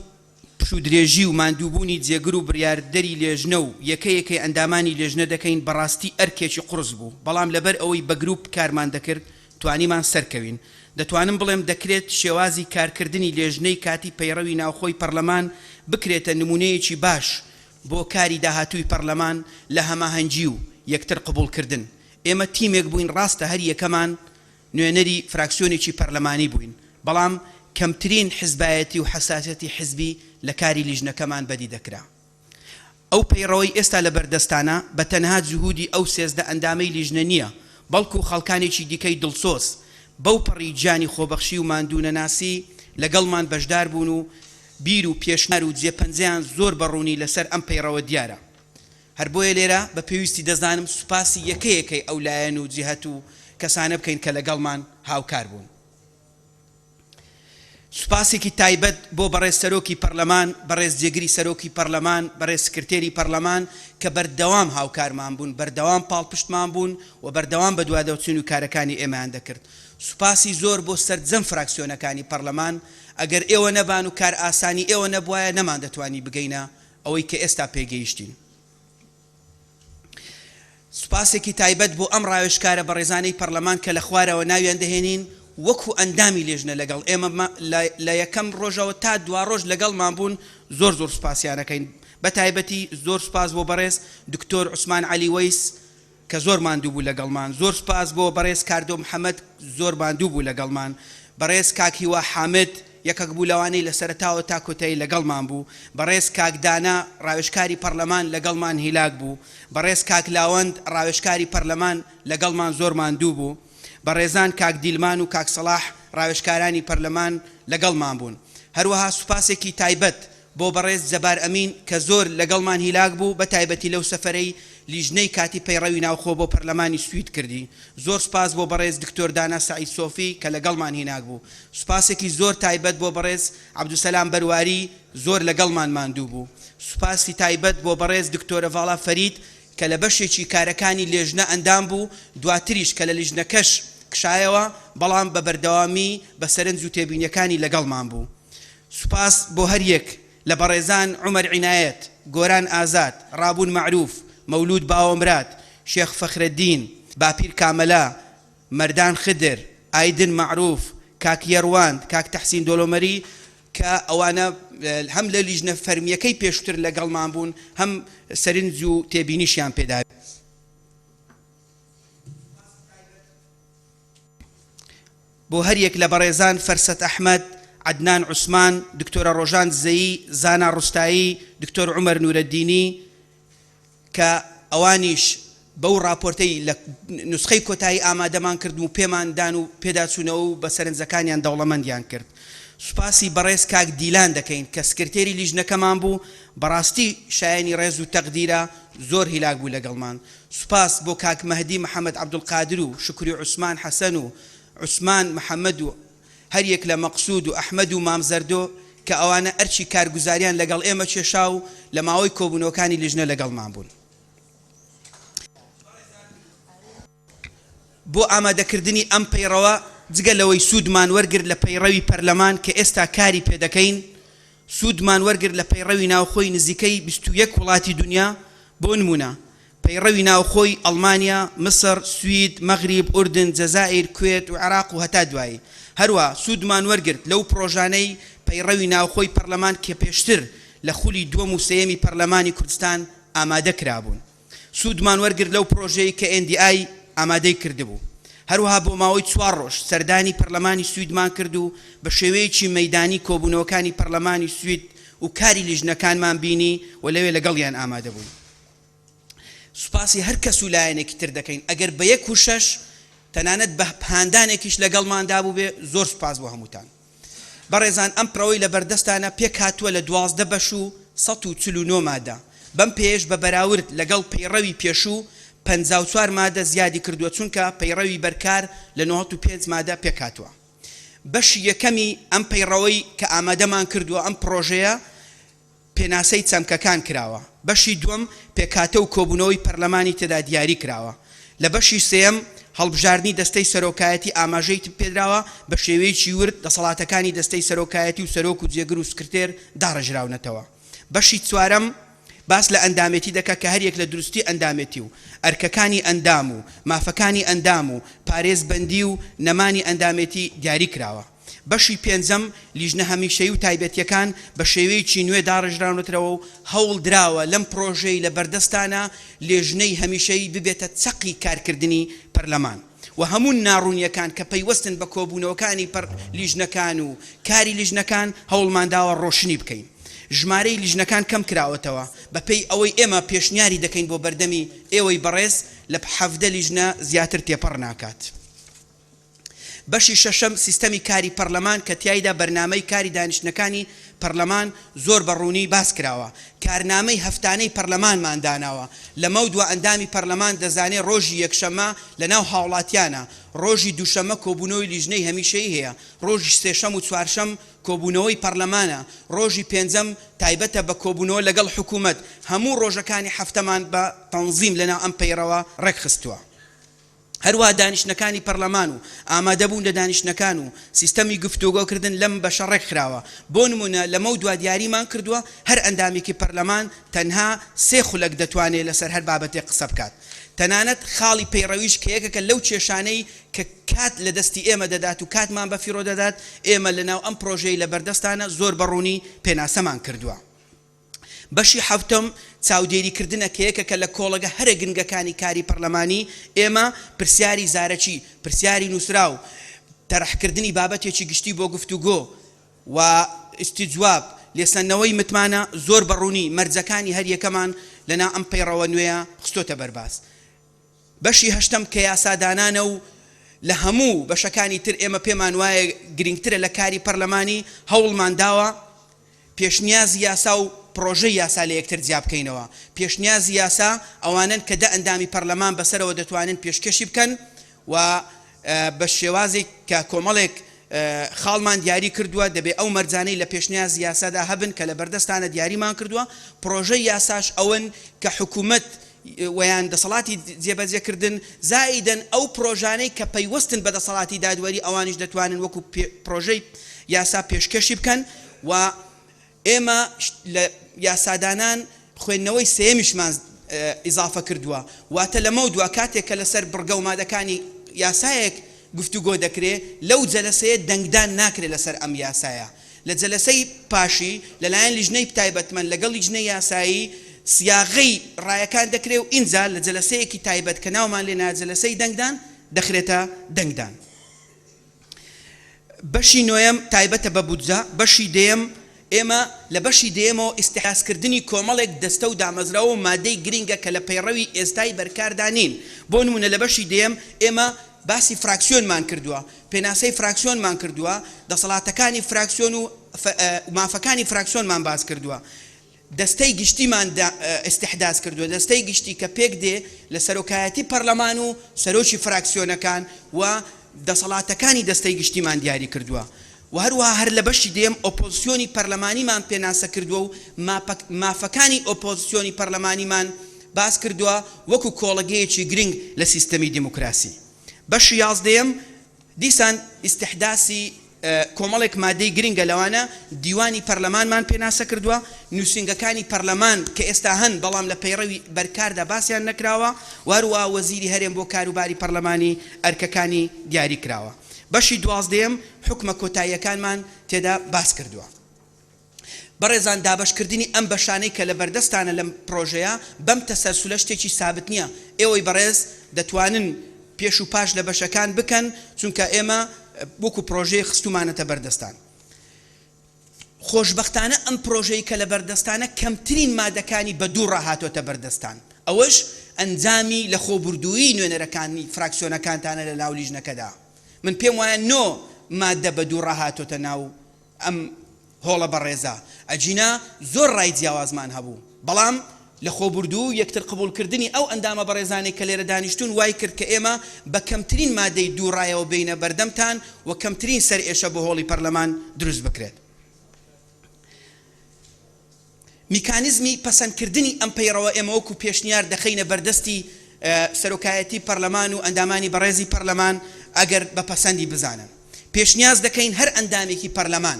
پشودرێژی و ماندووبوونی جێگر و بڕیاردەری لێژنە و یەکەیەکەی ئەندامانی لێژنە دەکەین بەڕاستی ئەرکێکی قورس بوو، بەڵام لەبەر ئەوەی بە گروپ کارمان دەکرد توانیمان سەرکەوین. دەتوانم بڵێم دەکرێت شێوازی کارکردنی لێژنەی کاتی پەیڕەوی ناوخۆی پەرلەمان بکرێتە نمونەیەکی باش بۆ کاری داهاتووی پەرلەمان لە هەماهەنگی و یەکتر قبولکردن. ئێمە تیمێک بووین، ڕاستە هەر یەکەمان نوێنەری فراکسیۆنێکی پەرلەمانی بووین، بەڵام کەمترین حزبایەتی و حەساسەتی حزبی لە کاری لیژنەکەمان بەدی دەکرا. ئەو پەیڕەوەی ئێستا لە بەردەستانە بە تەنها جوهودی ئەو 13 ئەندامەی لیژنە نییە، بەڵکو خەڵکانێکی دیکەی دڵسۆز بەو پەڕی گیانی خۆبەخشی و ماندوونەناسی لەگەڵمان بەشدار بوون و بیر و پێشنەر و جێپەنجەیان زۆر بەڕوونی لەسەر ئەم پەیڕەوە دیارە. هەر بۆیە لێرە بە پێویستی دەزانم سوپاسی یەکەیەکەی ئەو لایەن و جیهەت و کەسانە بکەین کە لەگەڵمان هاوکار بوون. سوپاسێکی تایبەت بۆ بەڕێز سەرۆکی پەرلەمان، بەڕێز جێگری سەرۆکی پەرلەمان، بەڕێز سکرتێری پەرلەمان کە بەردەوام هاوکارمان بوون، بەردەوام پاڵپشتمان بوون و بەردەوام بە دوادەوچین و کارەکانی ئێمەیان دەکرد. سوپاسی زۆر بۆ سەرجەم فراکسیۆنەکانی پەرلەمان، ئەگەر ئێوە نەبان و کار ئاسانی ئێوە نەبوایە نەمان دەتوانی بگەینە ئەوەی کە ئێستا پێگەیشتین. سوپاسێکی تایبەت بۆ ئەم ڕاوێژکارە بەڕێزانەی پەرلەمان کە لە خوارەوە ناویان دەهێنین وەکو ئەندامی لێژنە لەگەڵ ئێمە لە یەکەم ڕۆژەوە تا دوا ڕۆژ لەگەڵمان بوون. زۆر سوپاسیانەکەین. بە تایبەتی زۆر سوپاس بۆ بەڕێز دکتۆر عوسمان عەلی وەیس کە زۆر ماندوو بوو لەگەڵمان، زۆر سوپاس بۆ بەڕێز کاردۆ محەممەد زۆر ماندوو بوو لەگەڵمان، بەڕێز کاک هیوا حامد یەکەک بوو لەوانەی لە سەرەتاوە تا کۆتایی لەگەڵمان بوو، بەڕێز کاکدانا ڕاوێژکاری پەرلەمان لەگەڵمان هیلاک بوو، بەڕێز کاک لاوەند ڕاوێژکاری پەرلەمان لەگەڵمان زۆر ماندوو بوو، بەڕێزان کاک دیلمان و کاک سەلاح ڕاوێژکارانی پەرلەمان لەگەڵمان بوون. هەروەها سوپاسێکی تایبەت بۆ بەڕێز جەبار ئەمین کە زۆر لەگەڵمان هیلاک بوو، بە تایبەتی لەو سەفەرەی لیژنەی کاتی پەیڕەوی ناوخۆ بۆ پەرلەمانی سوید کردی. زۆر سوپاس بۆ بەڕێز دکتۆر دانا سەعید سۆفی کە لەگەڵمان هیناک بوو. سوپاسێکی زۆر تایبەت بۆ بەڕێز عەبدوسەلام بەرواری زۆر لەگەڵمان ماندوو بوو. سوپاسی تایبەت بۆ بەڕێز دکتۆرە ڤاڵا فەرید کە لە بەشێکی کارەکانی لێژنە ئەندام بوو، دواتریش کە لە لیژنەکەش کشایەوە بەڵام بە بەردەوامی بە سەرنج و تێبینیەکانی لەگەڵمان بوو. سوپاس بۆ هەر یەک لە بەڕێزان عومەر عینایەت، گۆران ئازاد، ڕابوون معروف، مەولود باوەمرات، شێخ فەخرەدین، باپیر کامەلا، مەردان خدر، ئایدن معروف، کاک یەڕواند، کاک تەحسین دۆڵۆمەری کە ئەوانە هەم لە لیژنە فەرمیەکەی پێشتر لەگەڵمان بوون، هەم سەرنج و تێبینیشیان پێدا. بۆ هەریەک لە بەڕێزان فەرسەت ئەحمەد، عدنان عوسمان، دکتۆرە ڕۆژان زەیی، زانا ڕوستایی، دکتۆر عومەر نورەدینی کە ئەوانیش بەو راپۆرتەی لە نوسخەی کۆتایی ئامادەمان کرد و پێمان دان و پێداچوونەوە و بە سەرنجەکانیان دەوڵەمەندیان کرد. سوپاسی بەڕێز کاک دیلان دەکەین کە سکرتێری لیژنەکەمان بوو، بەڕاستی شایانی ڕێز و تەقدیرە، زۆر هیلاک بوو لەگەڵمان. سوپاس بۆ کاک مەهدی محەممەد عەبدولقادر و شکری عوسمان حەسەن و عوسمان محەممەد و هەریەک لە مەقسوود و ئەحمەد و مامزەردۆ کە ئەوانە ئەرچی کارگوزاریان لەگەڵ ئێمە کێشا و لە ماوەی کۆبوونەوەکانی لیژنە لەگەڵمان بوون. بۆ ئامادەکردنی ئەم پەیڕەوە جگە لەوەی سوودمان وەرگرت لە پەیڕەوی پەرلەمان کە ئێستا کاری پێدەکەین، سوودمان وەرگرت لە پەیڕەوی ناوخۆی نزیکەی 21 وڵاتی دنیا. بۆ نمونە پەیڕەوی ناوخۆی ئەڵمانیا، مسر، سوید، مەغریب، ئوردن، جەزائیر، کوێت و عێراق و هەتا دوایی. هەروە سوودمان وەرگرت لەو پرۆژانەی پەیڕەوی ناوخۆی پەرلەمان کە پێشتر لە خولی دووەم و سێیەمی پەرلەمانی کوردستان ئامادە کرابوون. سوودمان وەرگرت لەو پرۆژەی کە NDI ئامادەی کردبوو. هەروەها بۆ ماوەی 4 ڕۆژ سەردانی پەرلەمانی سویدمان کرد و بە شێوەیەکی مەیدانی کۆبوونەوەکانی پەرلەمانی سوید و کاری لیژنەکانمان بینی و لەوێ لەگەڵیان ئامادە بووین. سوپاسی هەر کەس و لایەنێکی تر دەکەین. ئەگەر بە 1 و 6 تەنانەت بە هاندانێکیش لەگەڵماندا بوو بێ، زۆر سوپاس بۆ هەمووتان. بەڕێزان ئەم پڕەوەی لە بەردەستانە پێک هاتووە لە 12 بەش و 149 مادە. بەم پێش بە بەراورد لەگەڵ پەیڕەوی پێشوو 54 مادە زیادی کردووە چونکە پەیڕەوی بەرکار لە 95 مادە پێک هاتووە. بەشی یەکەمی ئەم پەیڕەوەی کە ئامادەمان کردووە ئەم پرۆژەیە پێناسەی چەمکەکان کراوە. بەشی دووەم پێکاتە و کۆبوونەوەی پەرلەمانی تێدا دیاری کراوە. لە بەشی سێم هەڵبژاردننی دەستەی سەرۆکایەتی ئاماژەی پێدراوە بە شێوەیەکی ورد دەسەڵاتەکانی دەستەی سەرۆکایەتی و سەرۆک و جێگر و سکرتێر داڕژراونەتەوە. بەشی چوارەم باس لە ئەندامەتی دەکات کە هەریەک لە دروستی ئەندامەتی و ئەرکەکانی ئەندام و مافەکانی ئەندام و پارێزبەندی و نەمانی ئەندامەتی دیاری کراوە. بەشی پێنجەم لیژنە هەمیشەیی و تایبەتیەکان بە شێوەیەکی نوێ داڕژراونەتەوە و هەوڵ دراوە لەم پرۆژەی لە بەردەستانە لێژنەی هەمیشەیی ببێتە چەقی کارکردنی پەرلەمان و هەموو ناڕوونیەکان کە پەیوەستن بە کۆبوونەوەکانی لیژنەکان و کاری لیژنەکان هەوڵمانداوە ڕۆشنی بکەین. ژمارەی لیژنەکان کەم کراوەتەوە بەپێی ئەوەی ئێمە پێشنیاری دەکەین بۆ بەردەمی ئێوەی بەڕێز لە 17 لیژنە زیاتر تێپەڕ ناکات. بەشی شەشەم سیستەمی کاری پەرلەمان کە تیایدا بەرنامەی کاری دانیشتنەکانی پەرلەمان زۆر بەڕوونی باس کراوە. کارنامەی هەفتانەی پەرلەمانمان داناوە. لە مەودووە ئەندامی پەرلەمان دەزانێت ڕۆژی یەکشەمە لە ناو هاوڵاتیانە، ڕۆژی دووشەمە کۆبوونەوەی لیژنەی هەمیشەیی هەیە، ڕۆژی سێشەم و چوارشەم کۆبوونەوەی پەرلەمانە، ڕۆژی پێنجەم تایبەتە بە کۆبوونەوە لەگەڵ حکوومەت. هەموو ڕۆژەکانی هەفتەمان بە تەنزیم لەناو ئەم پەیڕەوە ڕێکخستووە. هەروە دانیشتنەکانی پەرلەمان و ئامادەبوون لە دانیشتنەکان و سیستەمی گفتوگۆکردن لەم بەشە ڕێک خراوە. بۆ نمونە لە مەودووە دیاریمان کردووە هەر ئەندامێکی پەرلەمان تەنها 3 خولەک دەتوانێت لەسەر هەر بابەتێک قسە بکات. تەنانەت خاڵی پەیڕەویش کە یەکێکە لەو کێشانەی کە کات لە دەستی ئێمە دەدات و کاتمان بە فیرۆ دەدات، ئێمە لەناو ئەم پرۆژەی لە بەردەستانە زۆر بەڕوونی پێناسەمان کردووە. بەشی حەوتەم چاودێریکردنە کە یەکێکە لە کۆڵەگە هەرە گرنگەکانی کاری پەرلەمانی ئێمە پرسیاری زارەکی، پرسیاری نووسراو، تەرەحکردنی بابەتێکی گشتی بۆ گفتوگۆ و ئیستیجواب لێسەنەوەی متمانە زۆر بەڕوونی مەرجەکانی هەر یەکەمان لەنا ئەم پەیڕەوە نوێیە خستۆتە بەرباس. بەشی هەشتم کە یاسادانانە و لە هەموو بەشەکانی تر ئێمە پێمان وایە گرنگترە لە کاری پەرلەمانی هەوڵمان داوە پێشنیازی یاسا و پرۆژەی یاسا لە یەکتر جیا بکەینەوە. پێشنیازی یاسا ئەوانن کە دە ئەندامی پەرلەمان بەسەرەوە دەتوانن پێشکەشی بکەن و بە شێوازێک کە کۆمەڵێک خاڵمان دیاری کردووە دەبێ ئەو مەرجانەی لە پێشنیازی یاسادا هەبن کە لە بەردەستانە دیاریمان کردووە. پرۆژەی یاساش ئەوەن کە حکوومەت ویان دەسەڵاتی جێبەجێکردن زائیدەن ئەو پرۆژانەی کە پەیوەستن بە دەسەڵاتی دادوەری ئەوانیش دەتوانن وەکو پرۆژەی یاسا پێشکەشی بکەن و ئێمە لە یاسادانان خوێندنەوەی سێمیشمان ئیزافە کردووە. واتە لە مەودووە کاتێک کە لەسەر بڕگە و مادەکانی یاسایەک گفتوگۆ دەکرێت لەو جەلەسەیە دەنگدان ناکرێت لەسەر ئەم یاسایە. لە جەلەسەی پاشی لەلایەن لیژنەی تایبەتمەند لەگەڵ لیژنەی یاسایی سیاغەی ڕایەکان دەکرێت و ئینجا لە جەلەسەیەکی تایبەت کە ناومان لێنا جەلەسەی دەنگدان دەخرێتە دەنگدان. بەشی نوێم تایبەتە بە بودجە بەشی دێم ئێمە لە بەشی دێمەوە ئیستحسازکردنی کۆمەڵێک دەستە و دامەزراوە و مادەی گرینگە کە لە پەیڕەوی ئێستای بەرکاردانین بۆ نمونە لە بەشی دێم ئێمە باسی فراکسیۆنمان کردووە پێناسەی فراکسیۆنمان کردووە دەسەڵاتەکانی فراکسیۆن و مافەکانی فراکسیۆنمان باس کردووە دەستەی گشتیمان ئیستحداز کردووە دەستەی گشتی کە پێک دێ لە سەرۆکایەتی پەرلەمان و سەرۆکی فراکسیۆنەکان و دەسەڵاتەکانی دەستەی گشتیمان دیاری کردووە و هەروەها هەر لە بەشی دێم ئۆپۆزیسیۆنی پەرلەمانیمان پێناسە کردووە و مافەکانی ئۆپۆزیسیۆنی پەرلەمانیمان باس کردووە وەکو کۆڵەگەیەکی گرنگ لە سیستەمی دیموکراسی بەشی یازدەیەم دیسان ئیستحداسی کۆمەڵێک مادەی گرنگە لەوانە دیوانی پەرلەمانمان پێناسە کردووە نووسنگەکانی پەرلەمان کە ئێستا هەن بەڵام لە پەیڕەوی بەرکاردا باسییان نەکراوە وەروە وەزیری هەرێم بۆ کاروباری پەرلەمانی ئەرکەکانی دیاری کراوە بەشی دوازدەیەم حکومە کۆتاییەکانمان تێدا باس کردووە بەڕێزان دابەشکردنی ئەم بەشانەی کە لە بەردەستانە لەم پرۆژەیە بەم تەسەلسولە شتێکی سابت نییە ئێوەی بەڕێز دەتوانن پێش و پاش لە بەشەکان بکەن چونکە ئێمە وەکو پرۆژەی خستومانەتە بەردەستان خۆشبەختانە ئەم پرۆژەی کە لە بەردەستانە کەمترین مادەکانی بە دوو ڕاهاتۆتە بەردەستان ئەوەش ئەنجامی لە خۆبوردووی نوێنەرەکانی فراکسیۆنەکانتانە لە ناو لیژنەکەدا من پێم وایە نۆ مادە بە دوو ڕاهاتۆتە ناو ئەم هۆڵە بەڕێزە ئەجینا زۆر ڕای جیاوازمان هەبوو بەڵام لە خۆبوردوو یەکتر قبولکردنی ئەو ئەندامە بەڕێزانەی کە لێرە دانیشتون وای کرد کە ئێمە بە کەمترین مادەی دوو ڕایەوە بینە بەردەمتان و کەمترین سەر ئێشە بۆ هۆڵی پەرلەمان دروست بکرێت میکانیزمی پەسەندکردنی ئەم پەیڕەوە ئێمە وەکو پێشنیار دەخەینە بەردەستی سەرۆکایەتی پەرلەمان و ئەندامانی بەڕێزی پەرلەمان ئەگەر بە پەسەندی بزانن پێشنیاز دەکەین هەر ئەندامێکی پەرلەمان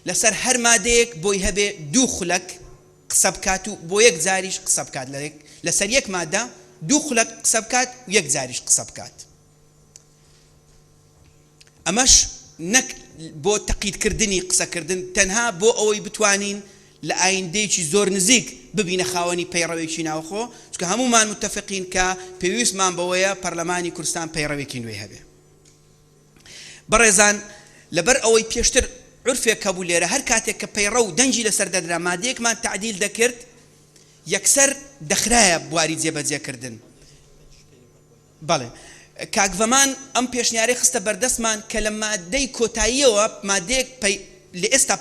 لەسەر هەر مادەیەک بۆی هەبێ دوو خولەک قسە بکات و بۆ یەک جاریش قسە بکات لەسەر یەک مادە دوو خولەک قسە بکات و یەک جاریش قسە بکات ئەمەش نەک بۆ تەقیدکردنی قسەکردن تەنها بۆ ئەوەی بتوانین لە ئایندەیەکی زۆر نزیک ببینە خاوەنی پەیڕەوێکی ناوخۆ چونکە هەمومان متفقین کە پێویستمان بەوەیە پەرلەمانی کوردستان پەیڕەوێکی نوێ هەبێ بەڕێزان لەبەر ئەوەی پێشتر عرفێک هەبوو لێرە هەر کاتێک کە پەیڕە و دەنجی لەسەر دەدرا مادەیەکمان تعدیل دەکرد یەکسەر دەخرایە بواری جێبەجێکردن بەڵێ کاکڤەمان ئەم پێشنیارەی خستە بەردەستمان کە لە مادەی کۆتاییەوە مادەیەک لە ئێستا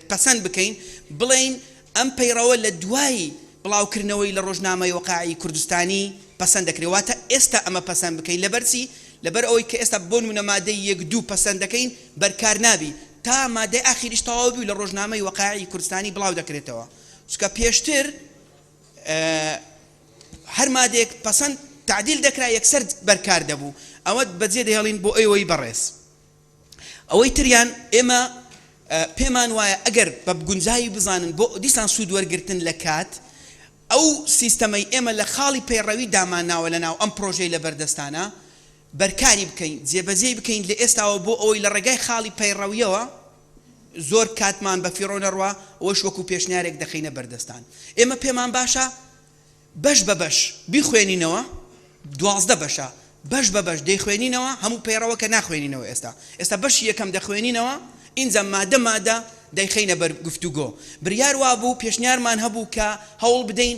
پەسەند بکەین بڵێین ئەم پەیڕەوە لە دوایی بڵاوکردنەوەی لە ڕۆژنامەی وەقاعی کوردستانی پەسەند دەکرێت واتە ئێستا ئەمە پەسەند بکەین لەبەرچی لەبەر ئەوەی کە ئێستا بۆ نمونە مادەی یەک دوو پەسەند دەکەین بەرکار نابی تا مادەی ئاخیریش تەواو بوو لە ڕۆژنامەی وەقاعی کوردستانی بڵاو دەکرێتەوە چونکە پێشتر هەر مادەیەک پەسەند تعدیل دەکرا یەکسەر بەرکار دەبوو ئەوە بەجێ دەهێڵین بۆ ئەوەی بەڕێز ئەوەی تریان ئێمە پێمان وایە ئەگەر بە گونجایی بزانن بۆ دیسان سوود وەرگرتن لە کات ئەو سیستەمەی ئێمە لە خاڵی پەیڕەوی داماناوە لە ناو ئەم پرۆژەی لە بەردەستانە بەرکاری بکەین جێبەجێ بکەین لە ئێستاوە بۆ ئەوەی لە ڕێگای خاڵی پەیڕەویەوە زۆر کاتمان بە فیڕۆ نەڕوا ئەوەش وەکو پێشنیارێک دەخینە بەردەستان ئێمە پێمان باشە بەش بە بەش بیخوێنینەوە 12 بەشە بەش بە بەش دەیخوێنینەوە هەموو پەیڕەوە کە ناخوێنینەوە ئێستا بەشی یەکەم دەخوێنینەوە اینجا مادە دەیخینە بەر گفتوگۆ بریار وا بوو پێشنیارمان هەبوو کە هەوڵ بدەین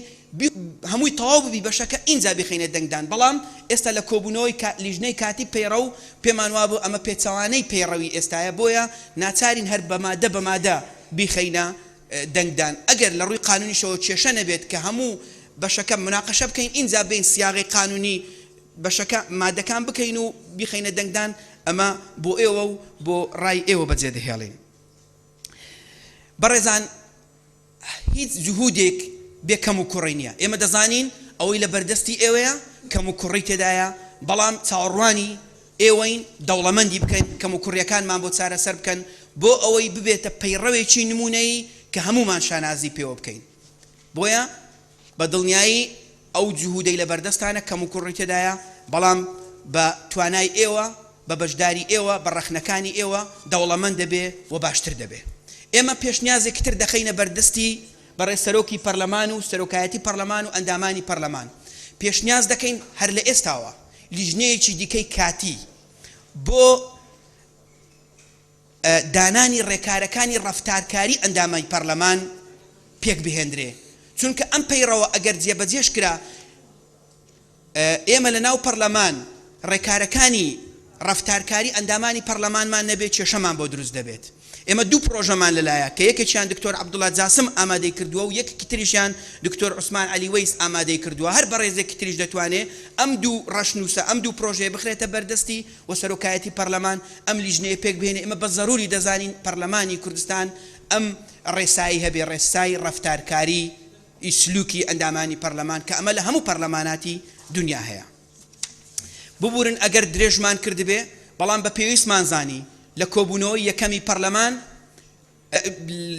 هەمووی تەواو ببی بەشەکە اینجا بخینە دەنگدان بەڵام ئێستا لە کۆبوونەوەی لیژنەی کاتی پەیڕە و پێمان وا بوو ئەمە پێچەوانەی پەیڕەوی ئێستایە بۆیە ناچارین هەر بە مادە بیخینە دەنگدان ئەگەر لە ڕووی قانونیشەوە کێشە نەبێت کە هەموو بەشەکە مناقەشە بکەین اینجا بین سیاغی قانونی بەشەکە مادەکان بکەین و بیخینە دەنگدان ئەمە بۆ ئێوە و بۆ ڕای ئێوە بەجێ دەهێڵین بەڕێزان هیچ جهودێک بێ کەم و کوڕی نییە ئێمە دەزانین ئەوەی لە بەردەستی ئێوەیە کەم و کوڕی تێدایە بەڵام چاوەڕوانی ئێوەین دەوڵەمەندی بکەین کەم و کوڕیەکانمان بۆ چارەسەر بکەن بۆ ئەوەی ببێتە پەیڕەوێکی نمونەیی کە هەمومان شانازی پێوە بکەین بۆیە بە دڵنیایی ئەو جهودەی لە بەردەستانە کەم و کوڕی تێدایە بەڵام بە توانای ئێوە بە بەشداری ئێوە بە ڕەخنەکانی ئێوە دەوڵەمەند دەبێ و باشتر دەبێ ئێمە پێشنیازێکی تر دەخەینە بەردەستی بەڕێز سەرۆکی پەرلەمان و سەرۆکایەتی پەرلەمان و ئەندامانی پەرلەمان پێشنیاز دەکەین هەر لە ئێستاوە لیژنەیەکی دیکەی کاتی بۆ دانانی ڕێکارەکانی ڕەفتارکاری ئەندامای پەرلەمان پێک بهێندرێ چونکە ئەم پەیڕەوە ئەگەر جێبەجێش کرا ئێمە لە ناو پەرلەمان ڕێکارەکانی ڕەفتارکاری ئەندامانی پەرلەمانمان نەبێت کێشەمان بۆ دروست دەبێت ئێمە دوو پرۆژەمان لەلایە کە یەکێکیان دکتۆر عەبدوڵڵا جاسم ئامادەی کردووە و یەکێکی تریشیان دکتۆر عوسمان عەلی وەیس ئامادەی کردووە هەر بە ڕێزێکی تریش دەتوانێت ئەم دوو ڕەشنووسە ئەم دوو پرۆژەیە بخرێتە بەردەستی و سەرۆکایەتی پەرلەمان ئەم لیژنەیە پێک بهێنێ ئێمە بە زەروری دەزانین پەرلەمانی کوردستان ئەم ڕێسایی هەبێ ڕێسایی ڕەفتارکاری ئیسلوکی ئەندامانی پەرلەمان کە ئەمە لە هەموو پەرلەماناتی دنیا هەیە ببورن ئەگەر درێژمان کردبێ بەڵام بە پێویستمان زانی لە کۆبوونەوەی یەکەمی پەرلەمان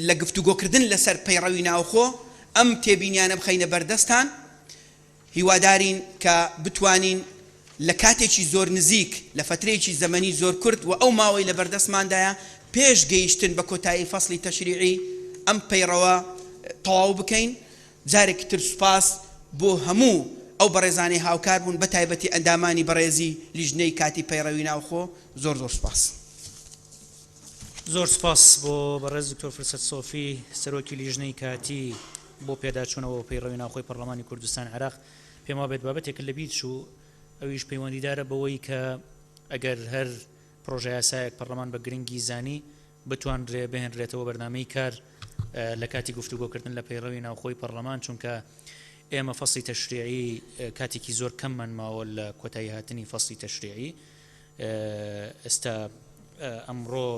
لە گفتوگۆکردن لەسەر پەیڕەوی ناوخۆ ئەم تێبینیانە بخەینە بەردەستان هیوادارین کە بتوانین لە کاتێکی زۆر نزیک لە فترەیەکی زەمەنی زۆر کورت و ئەو ماوەی لە بەردەستماندایە پێش گەیشتن بە کۆتایی فەسڵی تەشریعی ئەم پەیڕەوە تەواو بکەین جارێکی تر سوپاس بۆ هەموو ئەو بەڕێزانەی هاوکار بوون بە تایبەتی ئەندامانی بەڕێزی لیژنەی کاتی پەیڕەوی ناوخۆ زۆر زۆر سوپاس زۆر سپاس بۆ بەڕێز دکتۆر فرسەت سۆفی سەرۆکی لیژنەی کاتی بۆ پێداچوونەوە پەیڕەوی ناوخۆی پەرلەمانی کوردستان عێراق پێم وا بێت بابەتێک لە بیت چوو ئەویش پەیوەندیدارە بەوەی کە ئەگەر هەر پرۆژە یاسایەک پەرلەمان بە گرنگی زانی بتوانرێ بهێنرێتەوە بەرنامەی کار لە کاتی گفتوگۆکردن لە پەیڕەوی ناوخۆی پەرلەمان چونکە ئێمە فەسڵی تەشریعی کاتێکی زۆر کەممان ماوە لە کۆتایی هاتنی فەسڵی تەشریعی ئێستا ئەمڕۆ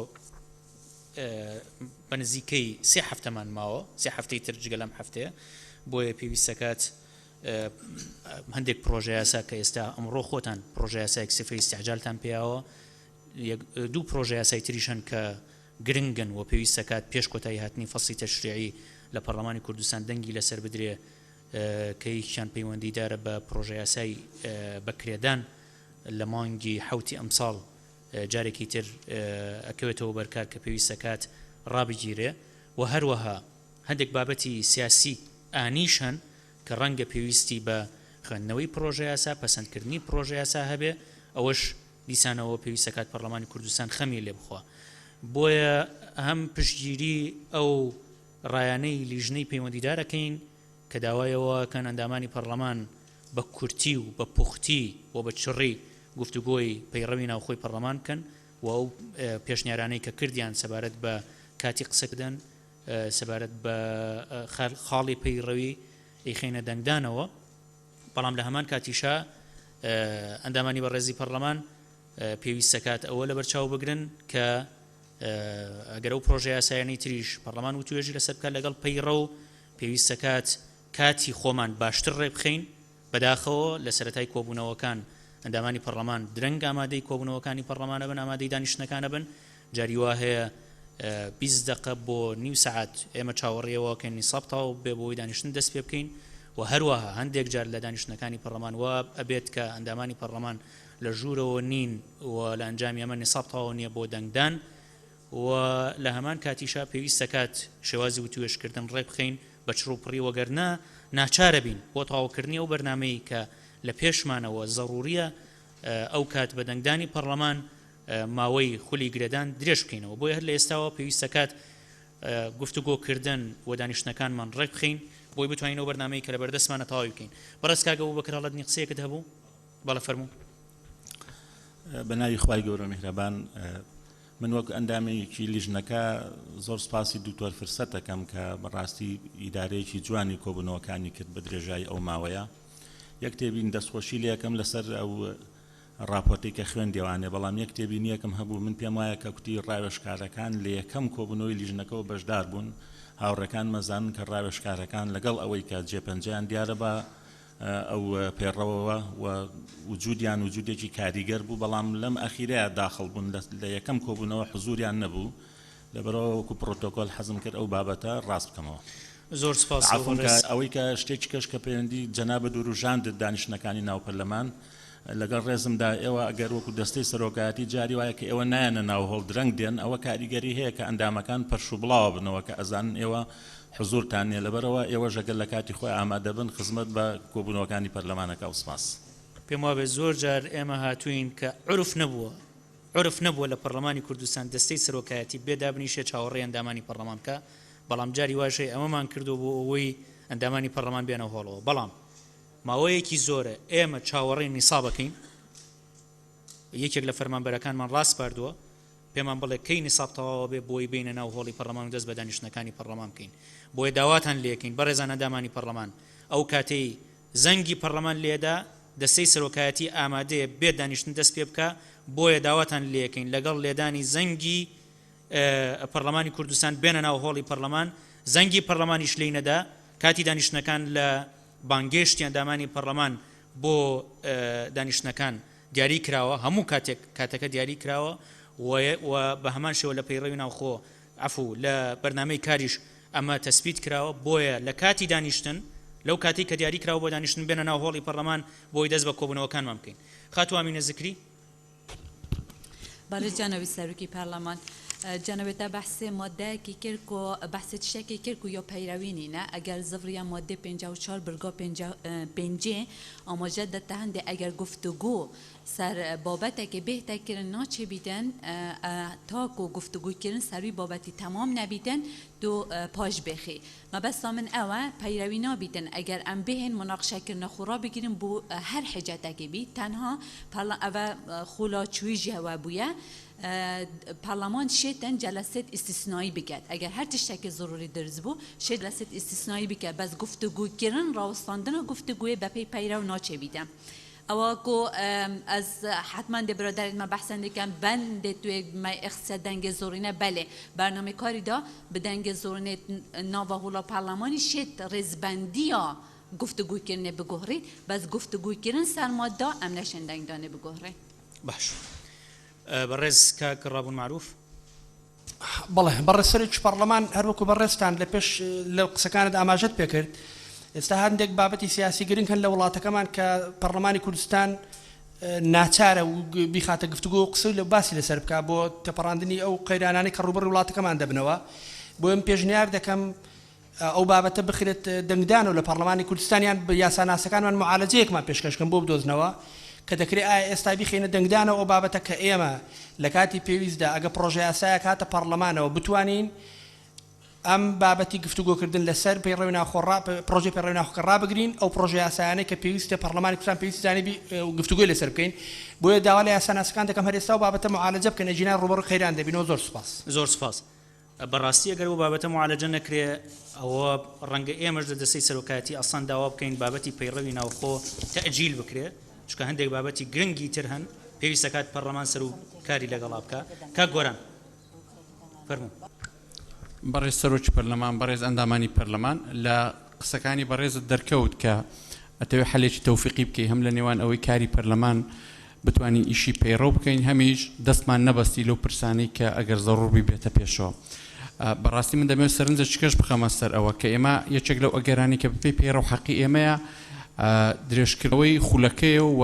بە نزیکەی سێ هەفتەمان ماوە سێ هەفتەی تر جگە لەم هەفتەیە بۆیە پێویستە کات هەندێک پرۆژە یاسا کە ئێستا ئەمڕۆ خۆتان پرۆژە یاسایەک سفەی استیعجالتان پێیاوە دوو پرۆژە یاسای تریشن کە گرنگن و پێویستە کات پێش کۆتایی هاتنی فەسڵی تەشریعی لە پەرلەمانی کوردستان دەنگی لەسەر بدرێ کە یەکیان پەیوەندیدارە بە پرۆژە یاسای بەکرێدان لە مانگی حوتی ئەمساڵ جارێکی تر ئەکەوێتەوە بەرکار کە پێویستە کات ڕابگیرێ و هەروەها هەندێک بابەتی سیاسی ئانیشن کە ڕەنگە پێویستی بە خوێندنەوەی پرۆژە یاسا پەسەندکردنی پرۆژە یاسا هەبێ ئەوەش دیسانەوە پێویستە کات پەرلەمانی کوردستان خەمی لێ بخوا بۆیە هەم پشتگیری ئەو ڕایانەی لیژنەی پەیوەندیدارەکەین کە داوایەوە کەن ئەندامانی پەرلەمان بە کورتی و بە پوختی و بە چڕی گفتوگۆی پەیڕەوی ناوخۆی پەرلەمان بکەن و ئەو پێشنیارانەی کە کردیان سەبارەت بە کاتی قسەکردن سەبارەت بە خاڵی پەیڕەوی ئەیخینە دەنگدانەوە بەڵام لە هەمان کاتیشا ئەندامانی بەڕێزی پەرلەمان پێویستە کات ئەوە لە بەرچاو بگرن کە ئەگەر ئەو پرۆژە یاسایانەی تریش پەرلەمان و توێژی لەسەر بکات لەگەڵ پەیڕە و پێویستە کات کاتی خۆمان باشتر ڕێ بخەین بەداخەوە لە سەرەتای کۆبوونەوەکان ئەندامانی پەرلەمان درەنگ ئامادەی کۆبوونەوەکانی پەرلەمانە بن ئامادەی دانیشتنەکانە بن جاری وا هەیە 20 دقە بۆ نیو سەعات ئێمە چاوەڕێەوە کە نیساب تەواو بێ بۆی دانیشتن دەست پێ بکەین و هەروەها هەندێک جار لە دانیشتنەکانی پەرلەمان وا ئەبێت کە ئەندامانی پەرلەمان لە ژوورەوە نین و لە ئەنجامی ئەمە نیساب تەواو نییە بۆ دەنگدان و لە هەمان کاتیشا پێویستە کات شێوازی وتوێشکردن ڕێ بخەین بە چڕوپڕی وەگەرنا ناچارە بین بۆ تەواوکردنی ئەو بەرنامەی کە لە پێشمانەوە زەڕوریە ئەو کات بە دەنگدانی پەرلەمان ماوەی خولی گرێدان درێژ بکەینەوە بۆیە هەر لە ئێستاوە پێویستە کات گفتوگۆکردن و دانیشتنەکانمان ڕێک بخەین بۆی بتوانین ئەو بەرنامەی کە لە بەردەستمانە تەواوی بکەین بەڕێز کاگە بوو بەکراڵەتنی قسەیەکت هەبوو بەڵە فەرموو بە ناوی خوای گەورە میهرەبان من وەک ئەندامێکی لیژنەکە زۆر سپاسی دوکتۆر فرسەت دەکەم کە بەڕاستی ئیدارەیەکی جوانی کۆبوونەوەکانی کرد بە درێژایی ئەو ماوەیە یەک تێبین دەستخۆشی لێکم لەسەر ئەو راپۆرتی کە خوێندێوانێ بەڵام یەک تێبینی یەکم هەبوو من پێم وایە کە کوتی ڕاوێژکارەکان لە یەکەم کۆبوونەوەی لیژنەکەەوە بەشدار بوون هاوڕەکان مەزانن کە ڕاوێژکارەکان لەگەڵ ئەوەی کە جێپەنجیان دیارە بە ئەو پێڕەوەوە و وجودیان وجودێکی کاریگەر بوو بەڵام لەم ئەخیرەیە داخڵ بوون لە یەکەم کۆبوونەوە حزوریان نەبوو لەبەرەوە وەکو پرۆتۆکۆل حەزم کرد ئەو بابەتە ڕاست بکەمەوە زۆر سپاس ئەوەی کە شتێکی کەش کە پەیوەندی جەنابە دووروژاندت دانیشتنەکانی ناو پەرلەمان لەگەڵ ڕێزمدا ئێوە ئەگەر وەکو دەستەی سەرۆکایەتی جاری وایە کە ئێوە نایەنە ناو هەڵ درەنگ دێن ئەوە کاریگەری هەیە کە ئەندامەکان پەرش و بڵاوە بنەوە کە ئەزانن ئێوە حزورتان نیە لەبەرەوە ئێوە ژەگەل لە کاتی خۆی ئامادە بن خزمەت بە کۆبوونەوەکانی پەرلەمانەکە و سپاس پێم وابێت زۆر جار ئێمە هاتوین کە عرف نەبووە عرف نەبووە لە پەرلەمانی کوردستان دەستەی سەرۆکایەتی بێدابنیشێ چاوەڕێ ئەندامانی پەرلەمان بکە بەڵام جاری واشەی ئەمەمان کردو بۆ ئەوەی ئەندامانی پەرلەمان بێنە هۆڵەوە بەڵام ماوەیەکی زۆرە ئێمە چاوەڕێی نیسابەکەین یەکێک لە فەرمانبەرەکانمان ڕاست پاردووە پێمان بڵێ کەی نیساب تەواوە بێ بۆی بینە ناو هۆڵی پەرلەمان و دەست بە دانیشتنەکانی پەرلەمان بکەین بۆیە داواتان لێکەین بەڕێزان ئەندامانی پەرلەمان ئەو کاتەی زەنگی پەرلەمان لێدا دەستەی سەرۆکایەتی ئامادەیە بێ دانیشتن دەست پێ بکە بۆیە داواتان لێکەین لەگەڵ لێدانی زەنگی پەرلەمانی کوردستان بێنە ناو هۆڵی پەرلەمان زەنگی پەرلەمانیش لێی نەدا کاتی دانیشتنەکان لە بانگێشتی ئەندامانی پەرلەمان بۆ دانیشتنەکان دیاری کراوە هەموو کاتەکە دیاری کراوە و بە هەمان شێوە لە پەیڕەوی ناوخۆ عفو لە بەرنامەی کاریش ئەمە تەسبیت کراوە بۆیە لە کاتی دانیشتن لەو کاتی کە دیاری کراوە بۆ دانیشتن بێنە ناو هۆڵی پەرلەمان بۆی دەست بە کۆبوونەوەکانمان بکەین خاتو ئامینە زکری بەڵێ جانەوی سەرۆکی پەرلەمان جانەوێتە بەحسێ مادەیەکی کرد و بەحسێ تشتێکی کرد و یا پەیڕەوینینە ئەگەر زڤریە مادە 54 برگا 5 ئاماژە دەتە هەندێ ئەگەر گفتوگو سەر بابەتێکی بێتەکردن ناچێ بیدەن تاکو گفتوگوکردن سەروی بابەتی تەمام نەبیدەن دو پاش بخی مەبەستا من ئەوە پەیڕەوی نابیدن ئەگەر ئەم بهێن مناقشەکردنە خوڕا بگیرن بۆ هەر حجەتێکی بی تەنها ئەوە خوڵا چویژەوە بووە پارلمان شێتن جلسات استثنایی بکرد اگر هر تشتێکی ضروری درز بوو شێت جلسات استثنایی بکرد بەس گفتگو کردن ڕاوستاندن و گفتگوی بەپێی پەیڕەو ناچێ بیدەم ئەوە کو ئەز حتما دێ برادرێت مە بەحسەن دەکەم بەندێ توێ مای ئەخسە دەنگە زۆرینە بەلێ بەرنامەی کاریدا بە دەنگە زۆرینێت ناوە هوڵا پارلمانی شێت ڕێزبەندیە گفتگوکردنێ بگۆڕیت بەس گفتگوکردن سەرمادە ئەم نەشێن دەنگدانێ بگۆڕێ باش بەڕێز کاک ڕابوون معروف بەڵێ بەڕێز سەرۆکی پەرلەمان هەروەکو بەڕێزتان لە پێش لە قسەکانت ئاماژەت پێکرد ئێستا هەندێک بابەتی سیاسی گرنگ هەن لە وڵاتەکەمان کە پەرلەمانی کوردستان ناچارە و بیخاتە گفتوگۆ و قسە لە باسی لەسەر بکە بۆ تێپەڕاندنی ئەو قەیرانانەی کە ڕوبەر وڵاتەکەمان دەبنەوە بۆ ئەم پێشنیار دەکەم ئەو بابەتە بخرێت دەنگدان و لە پەرلەمانی کوردستانیان بە یاساناسەکانمان معالەجەیەکمان پێشکەشکەم بۆ بدۆزنەوە کە دەکرێت ئێستا بیخێنە دەنگدانەوە ئەو بابەتە کە ئێمە لە کاتی پێویستدا ئەگە پرۆژە یاسایە کاتە پەرلەمانەوە بتوانین ئەم بابەتی گفتوگۆکردن لەسەر پەیڕەوی ناوخۆ پرۆژەی پەیڕەوی ناوخۆ ڕابگرین ئەو پرۆژە یاسایانەی کە پێویستە پەرلەمانی کوردستان پێویستی زانیبی گفتوگۆی لەسەر بکەین بۆیە داوا لە یاساناسەکان دەکەم هەر ئێستا و بابەتە معالەجە بکەن ئەجینان ڕوبەڕووی خەیران دەبینەوە زۆر سوپاس زۆر سوپاس بەڕاستی ئەگەر بۆ بابەتە معالەجە نەکرێ ئەوە ڕەنگە ئێمەش لە دەستەی سەرۆکایەتی ئەسان داوا بکەین بابەتی پەیڕەوی ناوخۆ تەئجیل بکرێت چکە هەندێک بابەتی گرنگی تر هەن پێویستە کات پەرلەمان سەر و کاری لەگەڵا بکە کاک گۆران فەرموو بەڕێز سەرۆکی پەرلەمان بەڕێز ئەندامانی پەرلەمان لە قسەکانی بەڕێزت دەرکەوت کە ئەتەوێت حەلێکی تەوفیقی بکەی هەم لە نێوان ئەوەی کاری پەرلەمان بتوانین ئیشی پەیڕەو بکەین هەمیش دەستمان نەبەستی لەو پرسانەی کە ئەگەر زەڕوڕ بێتە پێشەوە بەڕاستی من دەمەوێت سەرنجە چکەش بخەمە سەر ئەوە کە ئێمە یەکێک لەو ئەگەرانی کە بپێی پەیڕەو حەقی ئێمەیە درێژکردنەوەی خولەکەیە و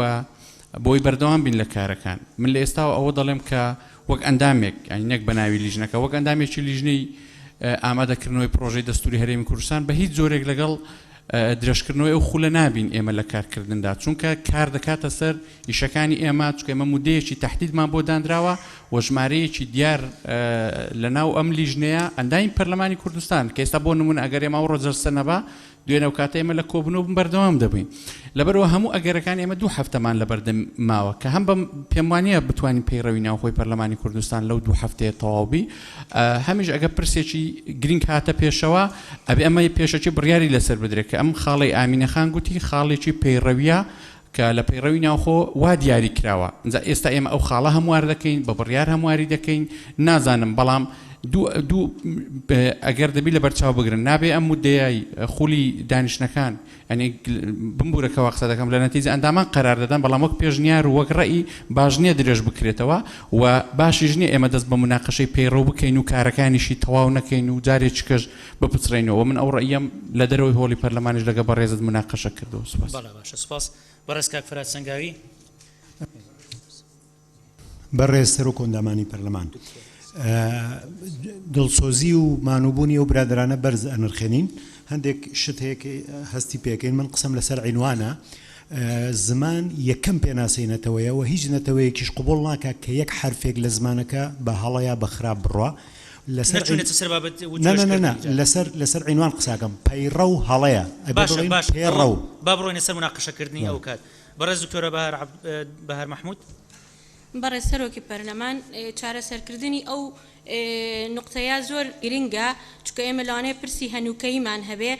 بۆی بەردەوام بین لە کارەکان من لە ئێستا ئەوە دەڵێم کە وەک ئەندامێک یعنی نەک بە ناوی لیژنەکە وەک ئەندامێکی لیژنەی ئامادەکردنەوەی پرۆژەی دەستوری هەرێمی کوردستان بە هیچ زۆرێک لەگەڵ درێژکردنەوەی ئەو خولە نابین ئێمە لە کارکردندا چونکە کار دەکاتە سەر ئیشەکانی ئێمە چونکە ئێمە مودەیەکی تەحدیدمان بۆ دانراوە و ژمارەیەکی دیار لە ناو ئەم لیژنەیە ئەندامی پەرلەمانی کوردستان کە ئێستا بۆ نمونە ئەگەر ئێمە ئەو ڕۆژەرسە نەبا دوێنە و کاتە ئێمە لە کۆبوونەوە بەردەوام دەبین لەبەرەوە هەموو ئەگەرەکان ئێمە 2 هەفتەمان لەبەردەم ماوە کە هەم بەم پێم وانییە بتوانین پەیڕەوی ناوخۆی پەرلەمانی کوردستان لەو 2 هەفتەیە تەواوبی هەمیش ئەگە پرسێکی گرنگ هاتە پێشەوە ئەبێ ئەمە پێشەکی بڕیاری لەسەر بدرێت کە ئەم خاڵی ئامینەخان گوتی خاڵێکی پەیڕەویە کە لە پەیڕەوی ناوخۆ وا دیاری کراوە ئێستا ئێمە ئەو خاڵە هەموار دەکەین بە بڕیار هەمواری دەکەین نازانم بەڵام دوو ئەگەر دەبی لە بەرچاو بگرن نابێ ئەم مودەیە خولی دانیشتنەکان ئەنی بمبورەکەەوە قسە دەکەم لە نەتیجە ئەندامان قەرار دەدەن بەڵام وەک پێشنیار و وەک ڕێی باش نییە درێژ بکرێتەوە و باشیش نییە ئێمە دەست بە مناقەشەی پەیڕەو بکەین و کارەکانیشی تەواو نەکەین و جارێک کەش بپچڕێنەوە من ئەو ڕێیم لە دەرەوەی هۆڵی پەرلەمانیش لەگە بەڕێزت مناقەشە کردەوە سوپاس باشە سوپاس بەڕێز کاک فرات سەنگاوی بەڕێز سەرۆک ئەندامانی پەرلەمان دڵسۆزی و مانوبوونی و برادرانە بەرز ئەنرخێنین هەندێک شت هەیە هەستی پێکەین من قسەم لەسەر عینوانە زمان یەکەم پێناسەینەتەوەیەوە هیچ نەتەوەیەکیش قوبڵ ناکات کە یەک حرفێک لە زمانەکە بە هەڵەیە بە خراپ بڕوە لەسەر عینوان قساکەم پەیڕە و هەڵەیە پێڕە و با بڕۆینە سەر مناقەشەکردنی ئەو کات بەڕێز دکتۆرە بەهار محمود بەڕێز سەرۆکی پەرلەمان چارەسەرکردنی ئەو نقطەیە زۆر گرنگە چکە ئێمە لەوانەیە پرسی هەنووکەیمان هەبێ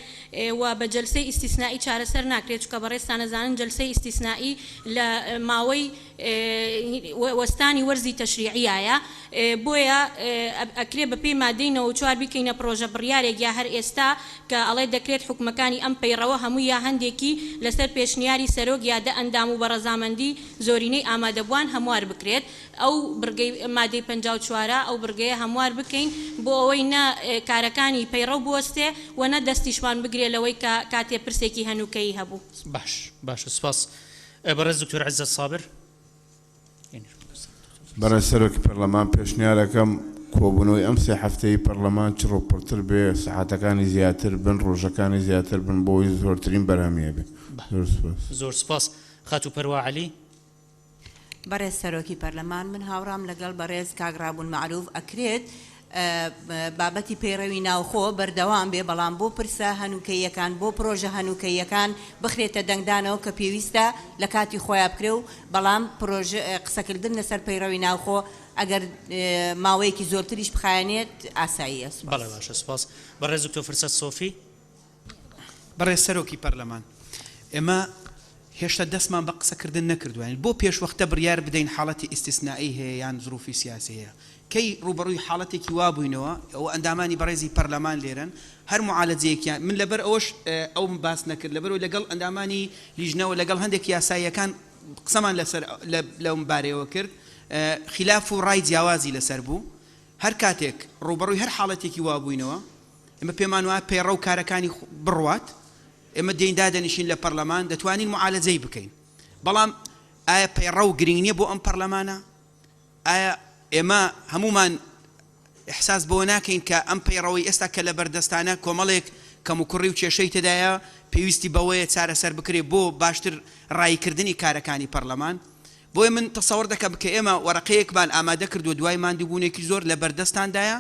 و بە جەلسەی ئیستیسنایی چارەسەر ناکرێت چکە بەڕێستان نەزانن جەلسەی ئیستیسنایی لە ماوەی وەستانی وەرزی تەشریعیایە بۆیە ئەکرێ بە پێی مادەی 94 بکەینە پرۆژە بڕیارێک یا هەر ئێستا کە ئەڵێ دەکرێت حکومەکانی ئەم پەیڕەوە هەموو یا هەندێکی لەسەر پێشنیاری سەرۆک یادە ئەندام و بەڕەزامەندی زۆرینەی ئامادەبووان هەموار بکرێت ئەو بڕگەی مادەی 54 ئەو بڕگەیە هەموار بکەین بۆ ئەوەی نە کارەکانی پەیڕە بوەستێ و نە دەستیشمان بگرێت لەوەی کاتێ پرسێکی هەنووکەی هەبوو باش سپاس بەڕێز دکتۆر عەزیز سابر بەڕێز سەرۆکی پەرلەمان پێشنیارەکەم کۆبوونەوەی ئەم سێ هەفتەی پەرلەمان چڕۆپڕتر بێ سەعاتەکانی زیاتر بن ڕۆژەکانی زیاتر بن بۆی زۆرترین بەرهەمیە بێ زۆر سپاس خاتو پەروا عەلی بەڕێز سەرۆکی پەرلەمان من هاوڕام لەگەڵ بەڕێز کاگرابوون معروف ئەکرێت بابەتی پەیڕەوی ناوخۆ بەردەوام بێ بەڵام بۆ پرسە هەنووکەیەکان بۆ پرۆژە هەنووکەیەکان بخرێتە دەنگدانەوە کە پێویستە لە کاتی خۆیان بکرێ و بەڵام قسەکردن لەسەر پەیڕەوی ناوخۆ ئەگەر ماوەیەکی زۆرتریش بخایەنێت ئاساییە. بەڵێ باشە سپاس بەڕێز دکتۆر فرسەت سۆفی بەڕێز سەرۆکی پەرلەمان ئێمە هێشتا دەستمان بە قسەکردن نەکردوین بۆ پێشوەختە بڕیار بدەین حاڵەتی ئیستیسنایی هەیە یان زروفی سیاسی هەیە کەی ڕوبەڕووی حاڵەتێکی وا بووینەوە ئەو ئەندامانی بەڕێزی پەرلەمان لێرن هەر معالەجەیەکیان من لەبەر ئەوەش ئەوم باس نەکرد لەبەرەوە لەگەڵ ئەندامانی لیژنەوە لەگەڵ هەندێک یاساییەکان قسەمان لەسەر لەم بارەوە کرد خلاف و ڕای جیاوازی لەسەر بوو هەر کاتێک ڕوبەڕووی هەر حاڵەتێکی وا بووینەوە ئێمە پێمان وایە پەیڕە و کارەکانی بڕوات ئێمە دێندا دەنیشین لە پەرلەمان دەتوانین معالەجەی بکەین بەڵام ئایا پەیڕە و گرنگ نییە بۆ ئەم پەرلەمانە ئایا ئێمە هەمومان ئحساس بۆ ناکەین کە ئەم پەیڕەوەی ئێستا کە لە بەردەستانە کۆمەڵێک کەم و کوڕی و کێشەی تدایە پێویستی بەوەیە چارەسەر بکرێت بۆ باشتر ڕایکردنی کارەکانی پەرلەمان بۆیە من تەسەوەر دەکەم کە ئێمە وەرەقەیەکمان ئامادە کردو دوای ماندووبوونێکی زۆر لە بەردەستاندایە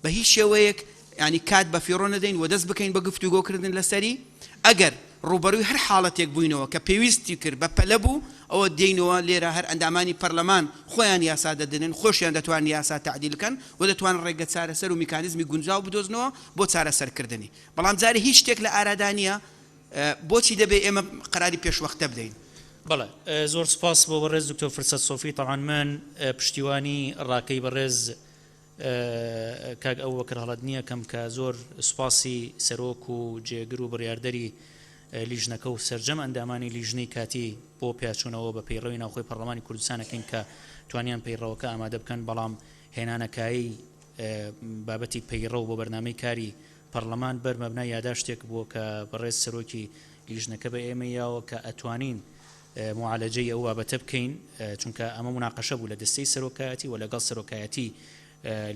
بە هیچ شێوەیەک ینی کات بە فیڕۆ نەدەین و دەست بکەین بە گفتوگۆکردن لەسەری ئەگەر ڕوبەروی هەر حاڵەتێک بووینەوە کە پێویستی کرد بە پەلە بوو ئەوە دێینەوە لێرە هەر ئەندامانی پەرلەمان خۆیان یاسا دەدنن خۆشیان دەتوان یاسا تعدیلکەن و دەتوان ڕێگە چارەسەر و میکانیزمی گونجاو بدۆزنەوە بۆ چارەسەرکردنی بەڵام جارێ هیچ شتێک لە ئارادانیە بۆچی دەبێت ئێمە قەراری پێشوەختە بدەین بەڵێ زۆر سپاس بۆ بەڕێز دکتۆر فرسەت سۆفی تەڵان من پشتیوانی ڕاکەی بەڕێز کاک ئەو وەکر هەڵەت نییە کەم کە زۆر سوپاسی سەرۆک و جێگر و بڕیاردەری لیژنەکە و سەرجەم ئەندامانی لیژنەی کاتی بۆ پیاچوونەوە بە پەیڕەوی ناوخۆی پەرلەمانی کوردستانەکەین کە توانیان پەیڕەوەکە ئامادە بکەن بەڵام هێنانەکایی بابەتی پەیڕە و بۆ بەرنامەی کاری پەرلەمان بەر مەبنای یاداشتێک بووە کە بەڕێز سەرۆکی لیژنەکە بە ئێمە یاوە کە ئەتوانین معالەجەی ئەو بابەتە بکەین چونکە ئەمە مناقەشە بوو لە دەستەی سەرۆکایەتی و لەگەڵ سەرۆکایەتی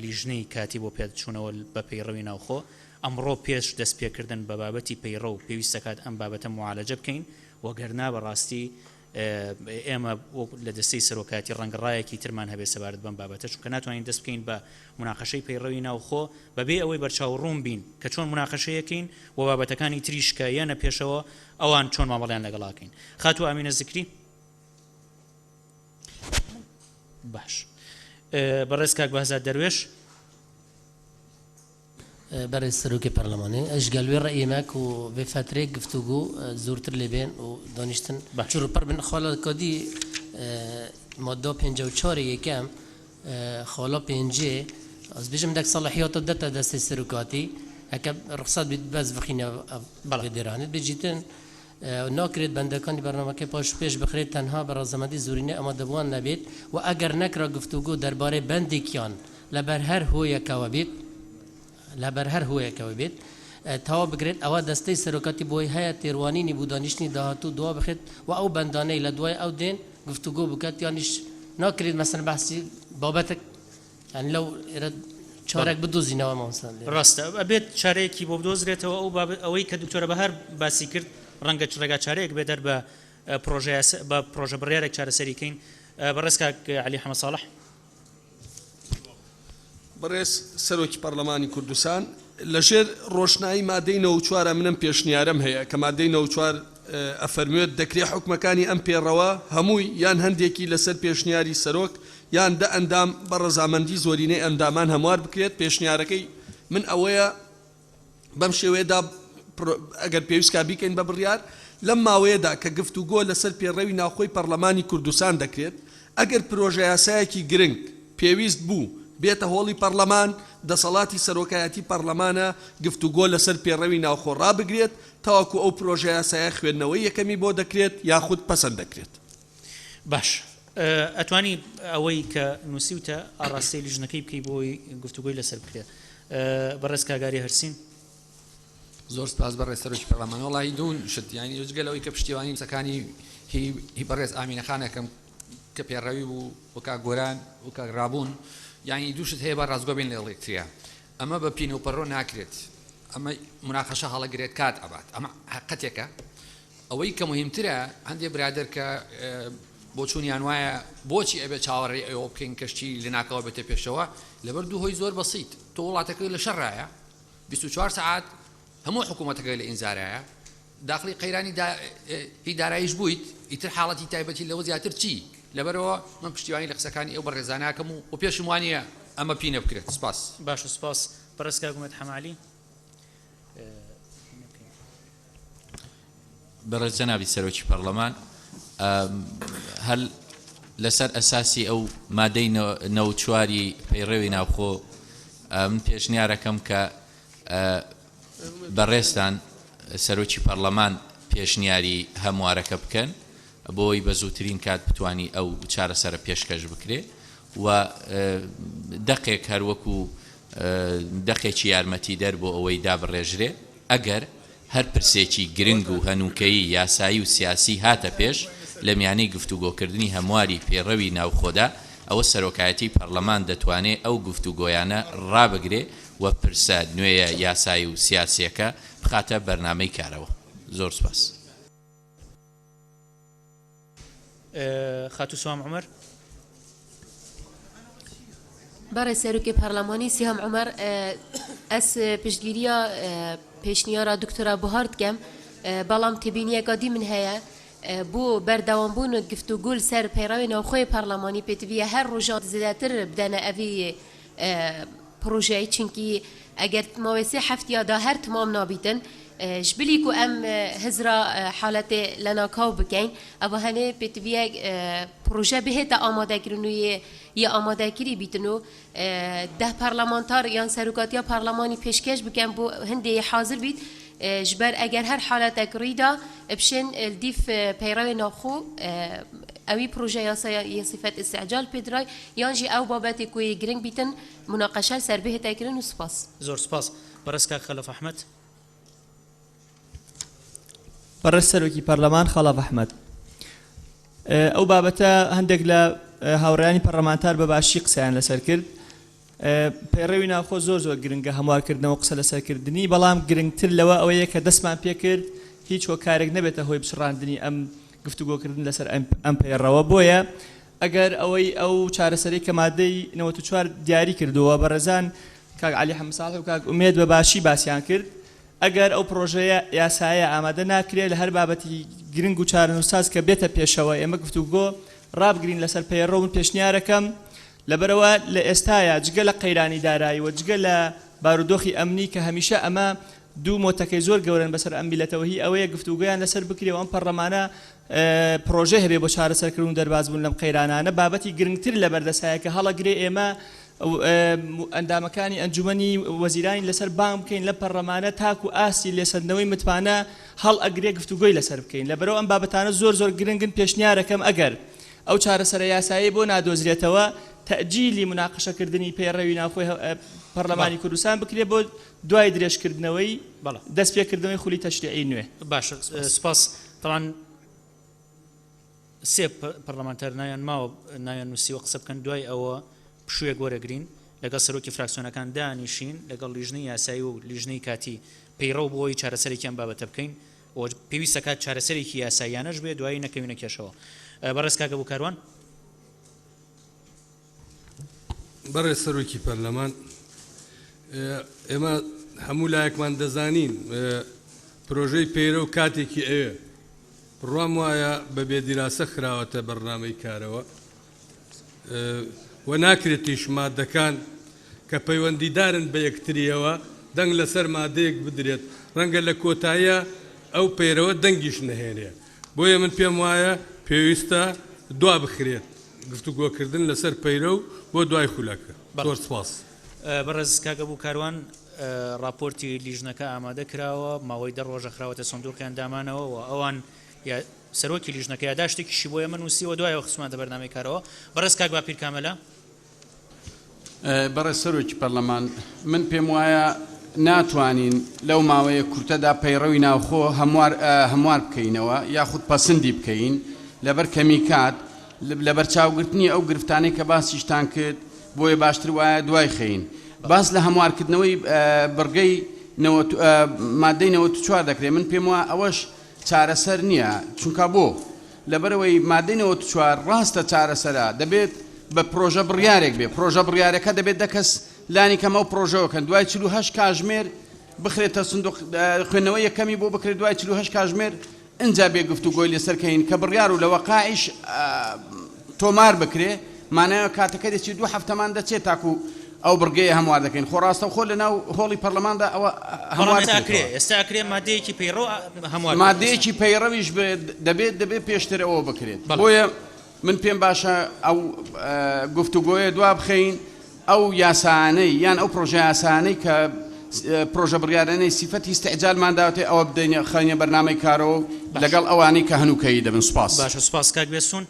لیژنەی کاتی بۆ پێچوونەوە بە پەیڕەوی ناوخۆ ئەمڕۆ پێش دەست پێکردن بە بابەتی پەیڕە و پێویستە کات ئەم بابەتە معالەجە بکەین وەگەرنا بەڕاستی ئێمە لە دەستەی سەرۆکاتی ڕەنگەڕایەکی ترمان هەبێ سەبارەت بەم بابەتە چونکە ناتوانین دەست بکەین بە مناقەشەی پەیڕەوی ناوخۆ بەبێ ئەوەی بەرچاوڕوون بین کە چۆن مناقەشەیەکەین و بابەتەکانی تریشکە یانە پێشەوە ئەوان چۆن مامەڵیان لەگەڵاکەین خاتو ئامینە زکری باش بەڕێز کاک بەهزاد دەروێش برای سروکی پارلمانی اشغالوی رأی ماک و به فتره گفتگو زورتر لبین و دانشتن چون پر من خاله کدی ماده 54 یکم خاله 5 از بیشم دک صلاحیات داده دست سروکاتی اگر رخصت بید باز بخینه بدرانید بجیتن ناکرید بندکانی برنامه که پاش پیش بخرید تنها بر زمانی زورینه اما دوان نبید و اگر نکرا گفتگو درباره بندکیان لبر هر هوی کوابید لبر هر هوی کوابید تا بگرید اول دسته سرکاتی بوی های تیروانی نبودانیشنی دهاتو دوا بخید و او بندانه لدوای او دین گفتگو بکات یعنیش ناکرید مثلا بحثی بابتك يعني لو چارەك بدۆزینەوە مامۆستا ڕاستە ئەبێت چارەیەکی بۆ بدۆزرێتەوە ئەو ئەوەی کە دکتۆرە بەهار باسی کرد ڕەنگە ڕێگا چارەیەک بێدەر بە بە پرۆژە بڕیارێک چارەسەریکەین بەڕێز کاک علی حەمە ساڵح. بەڕێز سەرۆکی پەرلەمانی کوردستان لەژێر ڕۆشنایی مادەی 94 منم پێشنیارم هەیە کە مادەی 94 ئەفەرموێت دەکرێت حکومەکانی ئەم پێڕەوە هەمووی یان هەندێکی لەسەر پێشنیاری سەرۆک یان دە ئەندام بە ڕەزامەندی زۆرینەی ئەندامان هەموار بکرێت. پێشنیارەکەی من ئەوەیە بەم شێوەیەدا ئەگەر پێویستکە بیکەین بە بڕیار لەم ماوەیەدا کە گفتوگۆ لەسەر پێڕەوی ناوخۆی پەرلەمانی کوردستان دەکرێت ئەگەر پرۆژە یاسایەکی گرنگ پێویست بوو بێتە هۆڵی پەرلەمان دەسەڵاتی سەرۆکایەتی پەرلەمانە گفتوگۆ لەسەر پێڕەوی ناوخۆ ڕابگرێت تاوەکو ئەو پرۆژە یاسایە خوێندنەوەی یەکەمی بۆ دەکرێت یاخود پەسەند دەکرێت. باش ئەتوانی ئەوەی کە نووسیوتە ئاڕاستی لیژنەکەی بکەی بۆی گفتوگۆی لەسەر بکرێت. بەڕێز کاگاری هەرسین. زۆر سپاس بەڕێز سەرۆکی پەرلەمان. وەڵی دوون شت یانی جگەلەوەی کە پشتیوانی سەکانی هی بەڕێز ئامینەخانەکەم کە پێڕەوی بوو وەکا گۆران وەکا ڕابوون یانی دووشت هەیە بە ڕازگۆ بین لە ئەڵێکتریا ئەمە بە پین و پەڕۆ ناکرێت ئەمە مناقەشە هەڵەگرێت کات ئەبات ئەمە حقیقەتێکە. ئەوەی کە مهمترە هەندێک برادر کە بۆ چوونیان وایە بۆچی ئەبێ چاوەڕێی ئەوە بکەین کەشتی لە ناکەوە بێتە پێشەوە لەبەر دوو هۆی زۆر بەسیط تۆ وڵاتەکەی لە شەڕایە 24 ساعات هەموو حکوومەتەکەی لە ئینزارایە داخلی قەیرانی هی داراییش بوویت ئیتر حاڵەتی تایبەتی لەوە زیاتر چی لەبەرەوە من پشتیوانی لە قسەکانی ئەو بەڕێزاناکەم و پێشم وانە ئەمە پینە بکرێت. سپاس. باش سپاس. بەڕێز کاک حەمەد حەمالی. بەڕێز جەنابی سەرۆکی پەرلەمان هەل لەسەر ئەساسی ئەو مادەی 94 پەیڕێوی ناوخۆ من پێشنیارەکەم کە بەڕێستان سەرۆکی پەرلەمان پێشنیاری هەموارەکە بکەن بۆی بە زووترین کات بتوانی ئەو چارەسەرە پێشکەش بکرێ و دەقێک هەروەکو دەقێکی یارمەتی دەر بۆ ئەوەی دابڕێژرێ ئەگەر هەر پرسێکی گرنگ و هەنووکەیی یاسایی و سیاسی هاتە پێش لە میانەی گفتوگۆکردنی هەمواری پێڕەوی ناوخۆدا ئەوە سەرۆکایەتی پەرلەمان دەتوانێت ئەو گفتوگۆیانە ڕابگرێ و پرسە نوێیە یاسایی و سیاسیەکە بخاتە بەرنامەی کارەوە. زۆر سپاس. خاتو سوام عمر. بەڕێز سەرۆکی پەرلەمانی سیهام عمر ئەس پشتگیریە پێشنیارە دکتۆرا بوهار دکەم بەڵام تبینیەکەدی من هەیە بۆ بەردەوامبوون گفتوگۆ سەر پەیڕەوی ناوخۆی پەرلەمانی پێتویە هەر ڕۆژات زیاتر بدەنە ئەوی پرۆژەی چونکی ئەگەر ماوەسێ هەفتیادا هەر تمام نابیتن جبلی کو ام هزرا حالت لنا کاو بکن اما هنه بتویه پروژه بهت آماده کرنوی یا آماده کری بیتنو ده پارلمانتار یا سرکاتیا پارلمانی پیشکش بکن بو هنده حاضر بیت جبر اگر هر حالت کریدا بشن الدیف پیرو ناخو اوی پروژه یا صفت استعجال پیدرای یانجی او بابت کوی گرینگ بیتن مناقشه سر بهت کرنو سپاس. زور سپاس. برسکا خلف احمد. بەڕێز سەرۆکی پەرلەمان خەڵاف ئەحمەد ئەو بابەتە هەندێک لە هاوڕێیانی پەرلەمانتار بە باشی قسەیان لەسەر کرد پەیڕەوی ناوخۆ زۆر گرنگە هەموارکردنەوە قسە لەسەرکردنی بەڵام گرنگتر لەوە ئەوەیە کە دەستمان پێ کرد هیچ هۆکارێک نەبێتە هۆی بشڕاندنی ئەم گفتوگۆکردن لەسەر ئەم پەیڕەوە بۆیە ئەگەر ئەوەی ئەو چارەسەری کە مادەی 94 دیاری کردووە بەڕێزان کاک عەلی حەمەد ساڵح و کاک ئومێد بە باشی باسییان کرد ئەگەر ئەو پرۆژەیە یاسایە ئامادە ناکرێت لە هەر بابەتی گرنگ و چارەنووساز کە بێتە پێشەوە ئێمە گفتوگۆ ڕابگرین لەسەر پەیڕۆ من پێشنیارەکەم لەبەرەوە لە ئێستاە جگە لە قەیرانی دارایی و جگە لە بارودۆخی ئەمنی کە هەمیشە ئەمە دوو مۆتەکەی زۆر گەورن بەسەر ئەم میلەتەوە هی ئەوەیە گفتوگۆیان لەسەر بکرێ و ئەم پەرلەمانە پرۆژە هەبێ بۆ چارەسەرکردن و دەربازبوون لەم قەیرانانە بابەتی گرنگتر لە بەردەسایە کە هەڵەگرێ ئێمە ئەندامەکانی ئەنجومەنی وەزیرانی لەسەر بانگ بکەین لە پەرلەمانە تاکو ئاسی لێسەندنەوەی متمانە هەڵ ئەگرێ گفتوگۆی لەسەر بکەین لەبەرەوە ئەم بابەتانە زۆر گرنگن پێشنیارەکەم ئەگەر ئەو چارەسەرە یاسایی بۆ نادۆزرێتەوە تەجیلی مناقشەکردنی پەیڕەوی ناوخۆی پەرلەمانی کوردستان بکرێ بۆ دوای درێژکردنەوەی دەست پێکردنەوەی خولی تەشریعی نوێ. باش سپاس. طبعا سێ پەرلەمانتەر نایان ماوە نایان نووسیوە قسە بکەن دوای ئەوە پشوویە گۆرەگرین لەگەڵ سەرۆکی فراکسیۆنەکان دانیشین لەگەڵ لیژنەی یاسایی و لیژنەی کاتی پەیڕە و بۆی چارەسەرێکیان بابەتە بکەین پێویستە کات چارەسەرێکی یاساییانەش بێ دوایی نەکەوینە کێشەوە بەڕێز کاکە بووکاروان بەڕێز سەرۆکی پەرلەمان ئێمە هەموو لایەکمان دەزانین پرۆژەی پەیرە و کاتێکی ئەوێ بڕوام وایە بەبێ دیراسە خراوەتە بەڕنامەی کارەوە و ناکرێتیش مادەکان کە پەیوەندیدارن بە یەکتریەوە دەنگ لەسەر مادەیەک بدرێت ڕەنگە لە کۆتاییە ئەو پەیرەوە دەنگیش نەهێنێ بۆیە من پێم وایە پێویستە دوا بخرێت گفتوگۆکردن لەسەر پەیرە و بۆ دوای خولەکە زۆر سپاس بەڕێز کاکە بووکاروان راپۆرتی لیژنەکە ئامادە کراوە ماوەی 10 ڕۆژە خراوەتە سندوقیان دامانەوە و ئەوان سەرۆکی لیژنەکە یاداشتێکیشی بۆ ئێمە نووسیوە دوایەوە خسمانتە بەرنامەی کارەوە بەڕێز کاک باپیر کامەلە بەڕێز سەرۆکی پەرلەمان من پێم وایە ناتوانین لەو ماوەیە کورتەدا پەیڕەوی ناوخۆ هەموار بکەینەوە یاخود پەسەندی بکەین لەبەر کەمی کات لەبەر چاوگرتنی ئەو گرفتانەی کە باسیشتان کرد بۆیە باشتر وایە دوای خەین باس لە هەموارکردنەوەی بڕگەی مادەی 94 دەکرێت من پێم وایە ئەوەش چارەسەر نییە چونکە بۆ لەبەرەوەی مادەی 94 ڕاستە چارەسەرە دەبێت بە پرۆژە بڕیارێک بێ پرۆژە بڕیارەکە دەبێت دەکەس لانی کەمە و پرۆژەوەکەن دوای 48 کاتژمێر بخرێتە سندوق خوێندنەوەی یەکەمی بۆ بکرێت دوای 48 کاتژمێر ئەنجا بێ گفتوگۆی لەسەرکەین کە بڕیار و لە وەقائیش تۆمار بکرێ مانایە کاتەکە دەچێت 2 هەفتەمان دەچێت تاکو ئەو بڕگەیە هەموار دەکەین خۆڕاستە خۆ لەناو هۆڵی پەرلەماندا ئەوە ئێستا ئەکرێ مادەیەکی پەیڕۆ هەموار مادەیەکی پەیڕەویش دەبێت پێشتر ئەوە بکرێت بۆیە من پێم باشە ئەو گفتوگۆیە دوا بخەین ئەو یاسانەی یان ئەو پرۆژە یاسانەی کە پرۆژە بڕیارانەی سیفەتی استعجالمان داوێت ئەوە بدەینە خەینە بەرنامەی کارەوە لەگەڵ ئەوانەی کە هەنووکەی دەبن سوپاس باشە سوپاس کاک بێسوون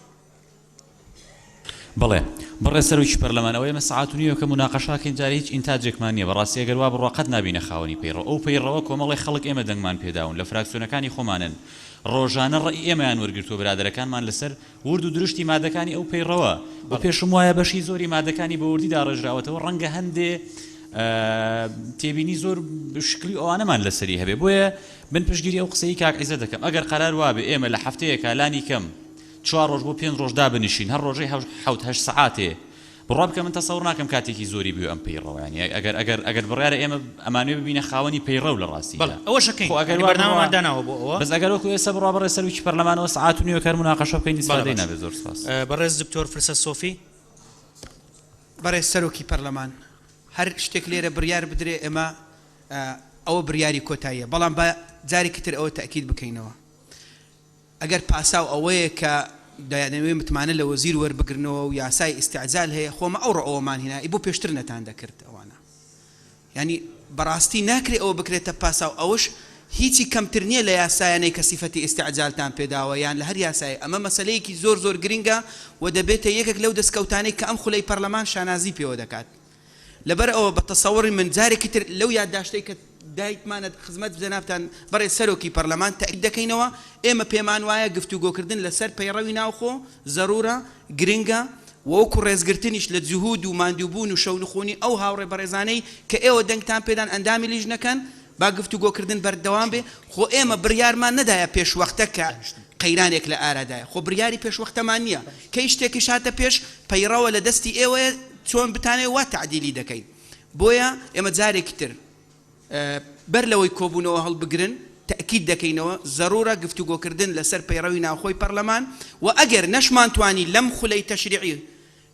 بڵێ بڕێ سەرۆکی پەرلەمانەوەی ئێمە سەعات و نیوە کە مناقەشاکەین جارە هیچ ئینتاجێکمان نییە بەڕاستی ئەگەر وا بڕوا قەت نابینە خاوەنی پەیڕەوە ئەو پەیڕەوە کۆمەڵی خەڵک ئێمە دەنگمان پێداون لە فراکسیۆنەکانی خۆمانن ڕۆژانە ڕێی ئێمەیان وەرگرتووە برادەرەکانمان لەسەر ورد و درشتی مادەکانی ئەو پەیڕەوە بە پێشم وایە بەشی زۆری مادەکانی بە وردیدا ڕێژراوەتەوە ڕەنگە هەندێ تێبینی زۆر شکلی ئەوانەمان لەسەری هەبێ بۆیە من پشتگیری ئەو قسەی کاک عیزە دەکەم ئەگەر قەرار وابێ ئێمە لە هەفتەیەکە لانی کەم 4 ڕۆژ بۆ 5 ڕۆژ دابنیشین هەر ڕۆژەی 7-8 سەعاتێ بڕوا بکە من تەسەوڕ ناکەم کاتێکی زۆری بێ ئەم پەیڕەوە ینی ئەگەر بڕیارە ئێمە ئەمانوێ ببینە خاوەنی پەیڕە و لە ڕاستی ئەوە شەکەین بەرنامەمان داناوە بۆ ئەوە بەس ئەگەر وەکو ئێستا بڕوا بەڕێ سەرۆکی پەرلەمانەوە سەعات و نیوە کار مناقەشە بکەین ئیسفادەی نابێت زۆر سپاس بەڕێز دکتۆر فرسە سۆفی بەڕێز سەرۆکی پەرلەمان هەر شتێک لێرە بڕیار بدرێ ئێمە ئەوە بڕیاری کۆتاییە بەڵام بە جارێکی تر ئەوە تەکید بکەینەوە ئەگەر پاساو ئەوەیە کە دایانەوێ متمانە لە وەزیر وەربگرنەوە و یاسای ئیستیعجال هەیە خۆمە ئەو ڕەوەمان هێنا بۆ پێشتر نەتان دەکرد ئەوانە ینی بەڕاستی ناکرێت ئەوە بکرێتە پاساو ئەوش هیچی کەمتر نییە لە یاسایانەی کە سیفەتی ئیستیعجالتان پێداوە یان لە هەر یاسای ئەمە مەسەلەیەکی زۆر گرنگە و دەبێتە یەکێک لەو دەستکەوتانەی کە ئەم خولەی پەرلەمان شانازی پێوە دەکات لەبەر ئەوە بە تەسەوڕی من جارێکی تر لەو یادداشتەی کە دایکمانە خزمەت جەنابتان بەڕێز سەرۆکی پەرلەمان تەئید دەکەینەوە ئێمە پێمان وایە گفتوگۆکردن لەسەر پەیڕەوی ناوخۆ زەرورە گرنگە وەکو ڕێزگرتنیش لە جوهود و ماندووبوون و شەونخۆنی ئەو هاوڕێ بەڕێزانەی کە ئێوە دەنگتان پێدان ئەندامی لیژنەکەن با گفتوگۆکردن بەردەوام بێ خۆ ئێمە بڕیارمان نەدایە پێشوەختە کە قەیرانێک لە ئارادایە خۆ بڕیاری پێشوەختەمان نییە کە شتێکی شاتە پێش پەیڕەوە لە دەستی ئێوەیە چۆن بتانێ وا تعدیلی دەکەین بۆیە ئێمە جارێکی تر بەر لەوەی کۆبوونەوە هەڵبگرن تأکید دەکەینەوە زەرورە گفتوگۆکردن لەسەر پەیڕەوی ناوخۆی پەرلەمان و ئەگەر نەشمان توانی لەم خولەی تەشریعی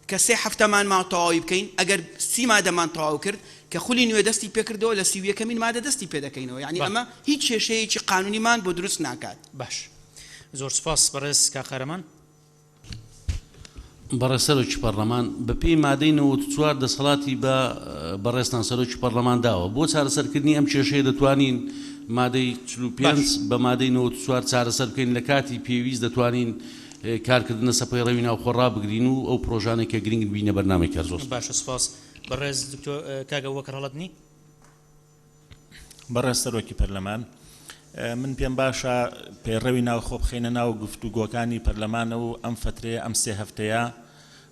کە 3 هەفتەمان ماوە تەواوی بکەین ئەگەر 30 مادەمان تەواو کرد کە خولی نوێ دەستی پێکردەوە لە 31مین مادە دەستی پێ دەکەینەوە یعنی ئەمە هیچ کێشەیەکی قانونیمان بۆ دروست ناکات باش زۆر سپاس بەڕێز کاقەرەمان بەڕێز سەرۆکی پەرلەمان بە پێی مادەی 94 دەسەڵاتی بە بەڕێستان سەرۆکی پەرلەمان داوە بۆ چارەسەرکردنی ئەم کێشەیە دەتوانین مادەی 45 بە مادەی 94 چارەسەر بکەین لە کاتی پێویست دەتوانین کارکردنە سەپەیڕەوی ناوخۆ ڕابگرین و ئەو پرۆژانێک کە گرنگ بینە بەرنامەی کار زۆر باشە سپاس بەڕێز دکتۆر کاگە وەکر هەڵەتنی بەڕێز سەرۆکی پەرلەمان من پێم باشە پەیڕەوی ناوخۆ بخینە ناو گفتوگۆکانی پەرلەمانە و ئەم فترەیە ئەم 3 هەفتەیە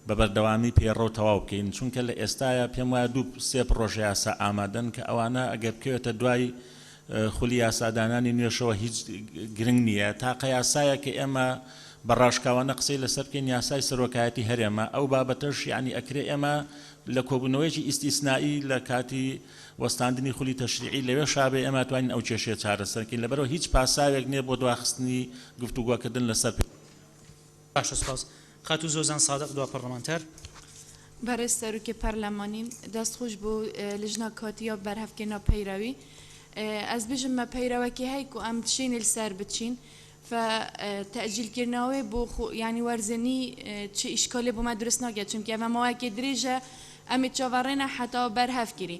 بە بەردەوامی پەیڕەو تەواو بکەین چونکە لە ئێستاە پێم وایە 2-3 پرۆژە یاسا ئامادەن کە ئەوانە ئەگەر بکەوێتە دوای خولی یاسادانانی نوێشەوە هیچ گرنگ نییە تا قیاسایە کە ئێمە بەڕاشکاوانە قسەی لەسەر بکەین یاسای سەرۆکایەتی هەرێمە ئەو بابەتەش یعنی ئەکرێ ئێمە لە کۆبوونەوەیکی ئیستیسنایی لە کاتی وەستاندنی خولی تەشریعی لەوێ شابێ ئێمە توانین ئەو کێشەیە چارەسەرکەین لەبەرەوە هیچ پاساوێک نییە بۆ دواخستنی گفتوگۆکردن لەسەر باشە سپاس خاتو زۆزان سادق دوا پەرلەمانتەر بەڕێز سەرۆکی پەرلەمانی دەستخۆش بۆ لژنا کاتیە بەرهەفکردنا پەیڕەوی ئەس بژم مە پەیڕەوەکی هەیک و ئەم تشینی لەسەر بچین فتأجیلکردنەوەی بۆ ینی وەرزنی چ ئیشکالی بۆ مە درست ناکات چونکە ئەمە ماوەیەکی درێژە ئەمێ چاوەڕێنە حتا بەرهەفگیری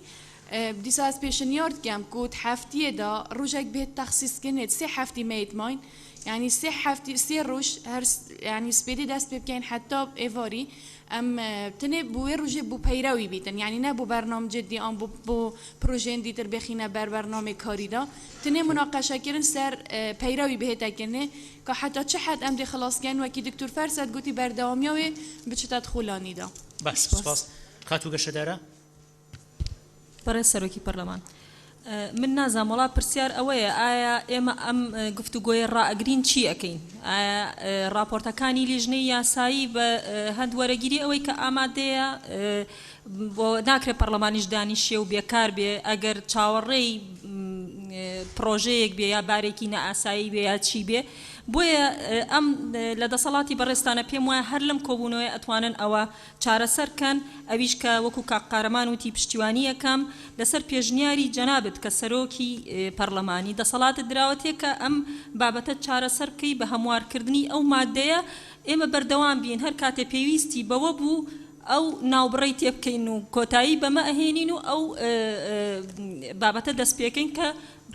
دیسا از پێشنیارد کەم کوت هەفتیەدا ڕۆژێک بێت تەخسیسکردنێت سێ هەفتی مەیتماین يعني سي روش هر يعني سبيدي دست بكين حتى ايفاري ام تني بو روجي بو بيراوي بيتن يعني نه بو برنامج جدي ام بو بروجين دي تربخينا برنامج كاري دا تني مناقشه كرن سر بيراوي بهتا كنه که حتى چه حد ام دي خلاص كان وكي دكتور فرسد قوتي بردواميوي بچتات خولاني دا بس سپاس خاتو گشداره برای سەرۆکی پەرلەمان من نازام وڵا پرسیار ئەوەیە ئایا ئێمە ئەم گفتوگۆیە ڕائەگرین چی ئەەکەین ئایا راپۆرتەکانی لیژنەی یاسایی بە هەند وەرەگیری ئەوەی کە ئامادەیە بۆ ناکرێت پەرلەمانیش دانیشێ و بێکار بێ ئەگەر چاوەڕێی پرۆژەیەک بێ یا بارێکی نەئاسایی بێ یا چی بێ بۆیە ئەم لە دەسەڵاتی بەڕێستانە پێم وایە هەر لەم کۆبوونەوەی ئەتوانن ئەوە چارەسەرکەن ئەویش کە وەکو کاقارەمان وتی پشتیوانی یەکەم لەسەر پێشنیاری جەنابەت کە سەرۆکی پەرلەمانی دەسەڵاتت دراوەتێ کە ئەم بابەتە چارەسەر بکەی بە هەموارکردنی ئەو مادەیە ئێمە بەردەوام بین هەر کاتێ پێویستی بەوە بوو ئەو ناوبڕی تێ بکەین و کۆتایی بەمە ئەهێنین و ئەو بابەتە دەست پێکەین کە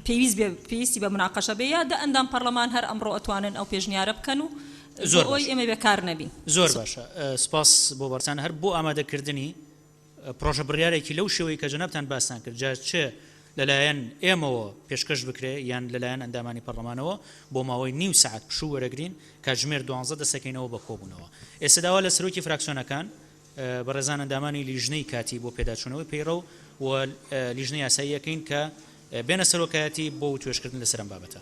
پێویستی بە مناقەشە بێ یا دە ئەندام پەرلەمان هەر ئەمڕۆ ئەتوانن ئەو پێشنیارە بکەن و زۆر ئێمە بێکار نەبین زۆر باشە سپاس بۆ بەرچان هەر بۆ ئامادەکردنی پرۆژە بڕیارێکی لەو شێوەی کە جەنابتان باسان کرد جا چ لەلایەن ئێمەوە پێشکەش بکرێ یان لەلایەن ئەندامانی پەرلەمانەوە بۆ ماوەی نیو سعات پشوو وەرەگرین کاتژمێر 12 دەسەکەینەوە بە کۆبوونەوە ئێستا داوا لە سەرۆکی فراکسیۆنەکان بەڕێزان ئەندامانی لیژنەی کاتی بۆ پێداچوونەوەی پەیڕە و لیژنەی یاساییەکەین کە بێنە سەرۆکایەتی بۆ توێشکردن لەسەر ئەم بابەتە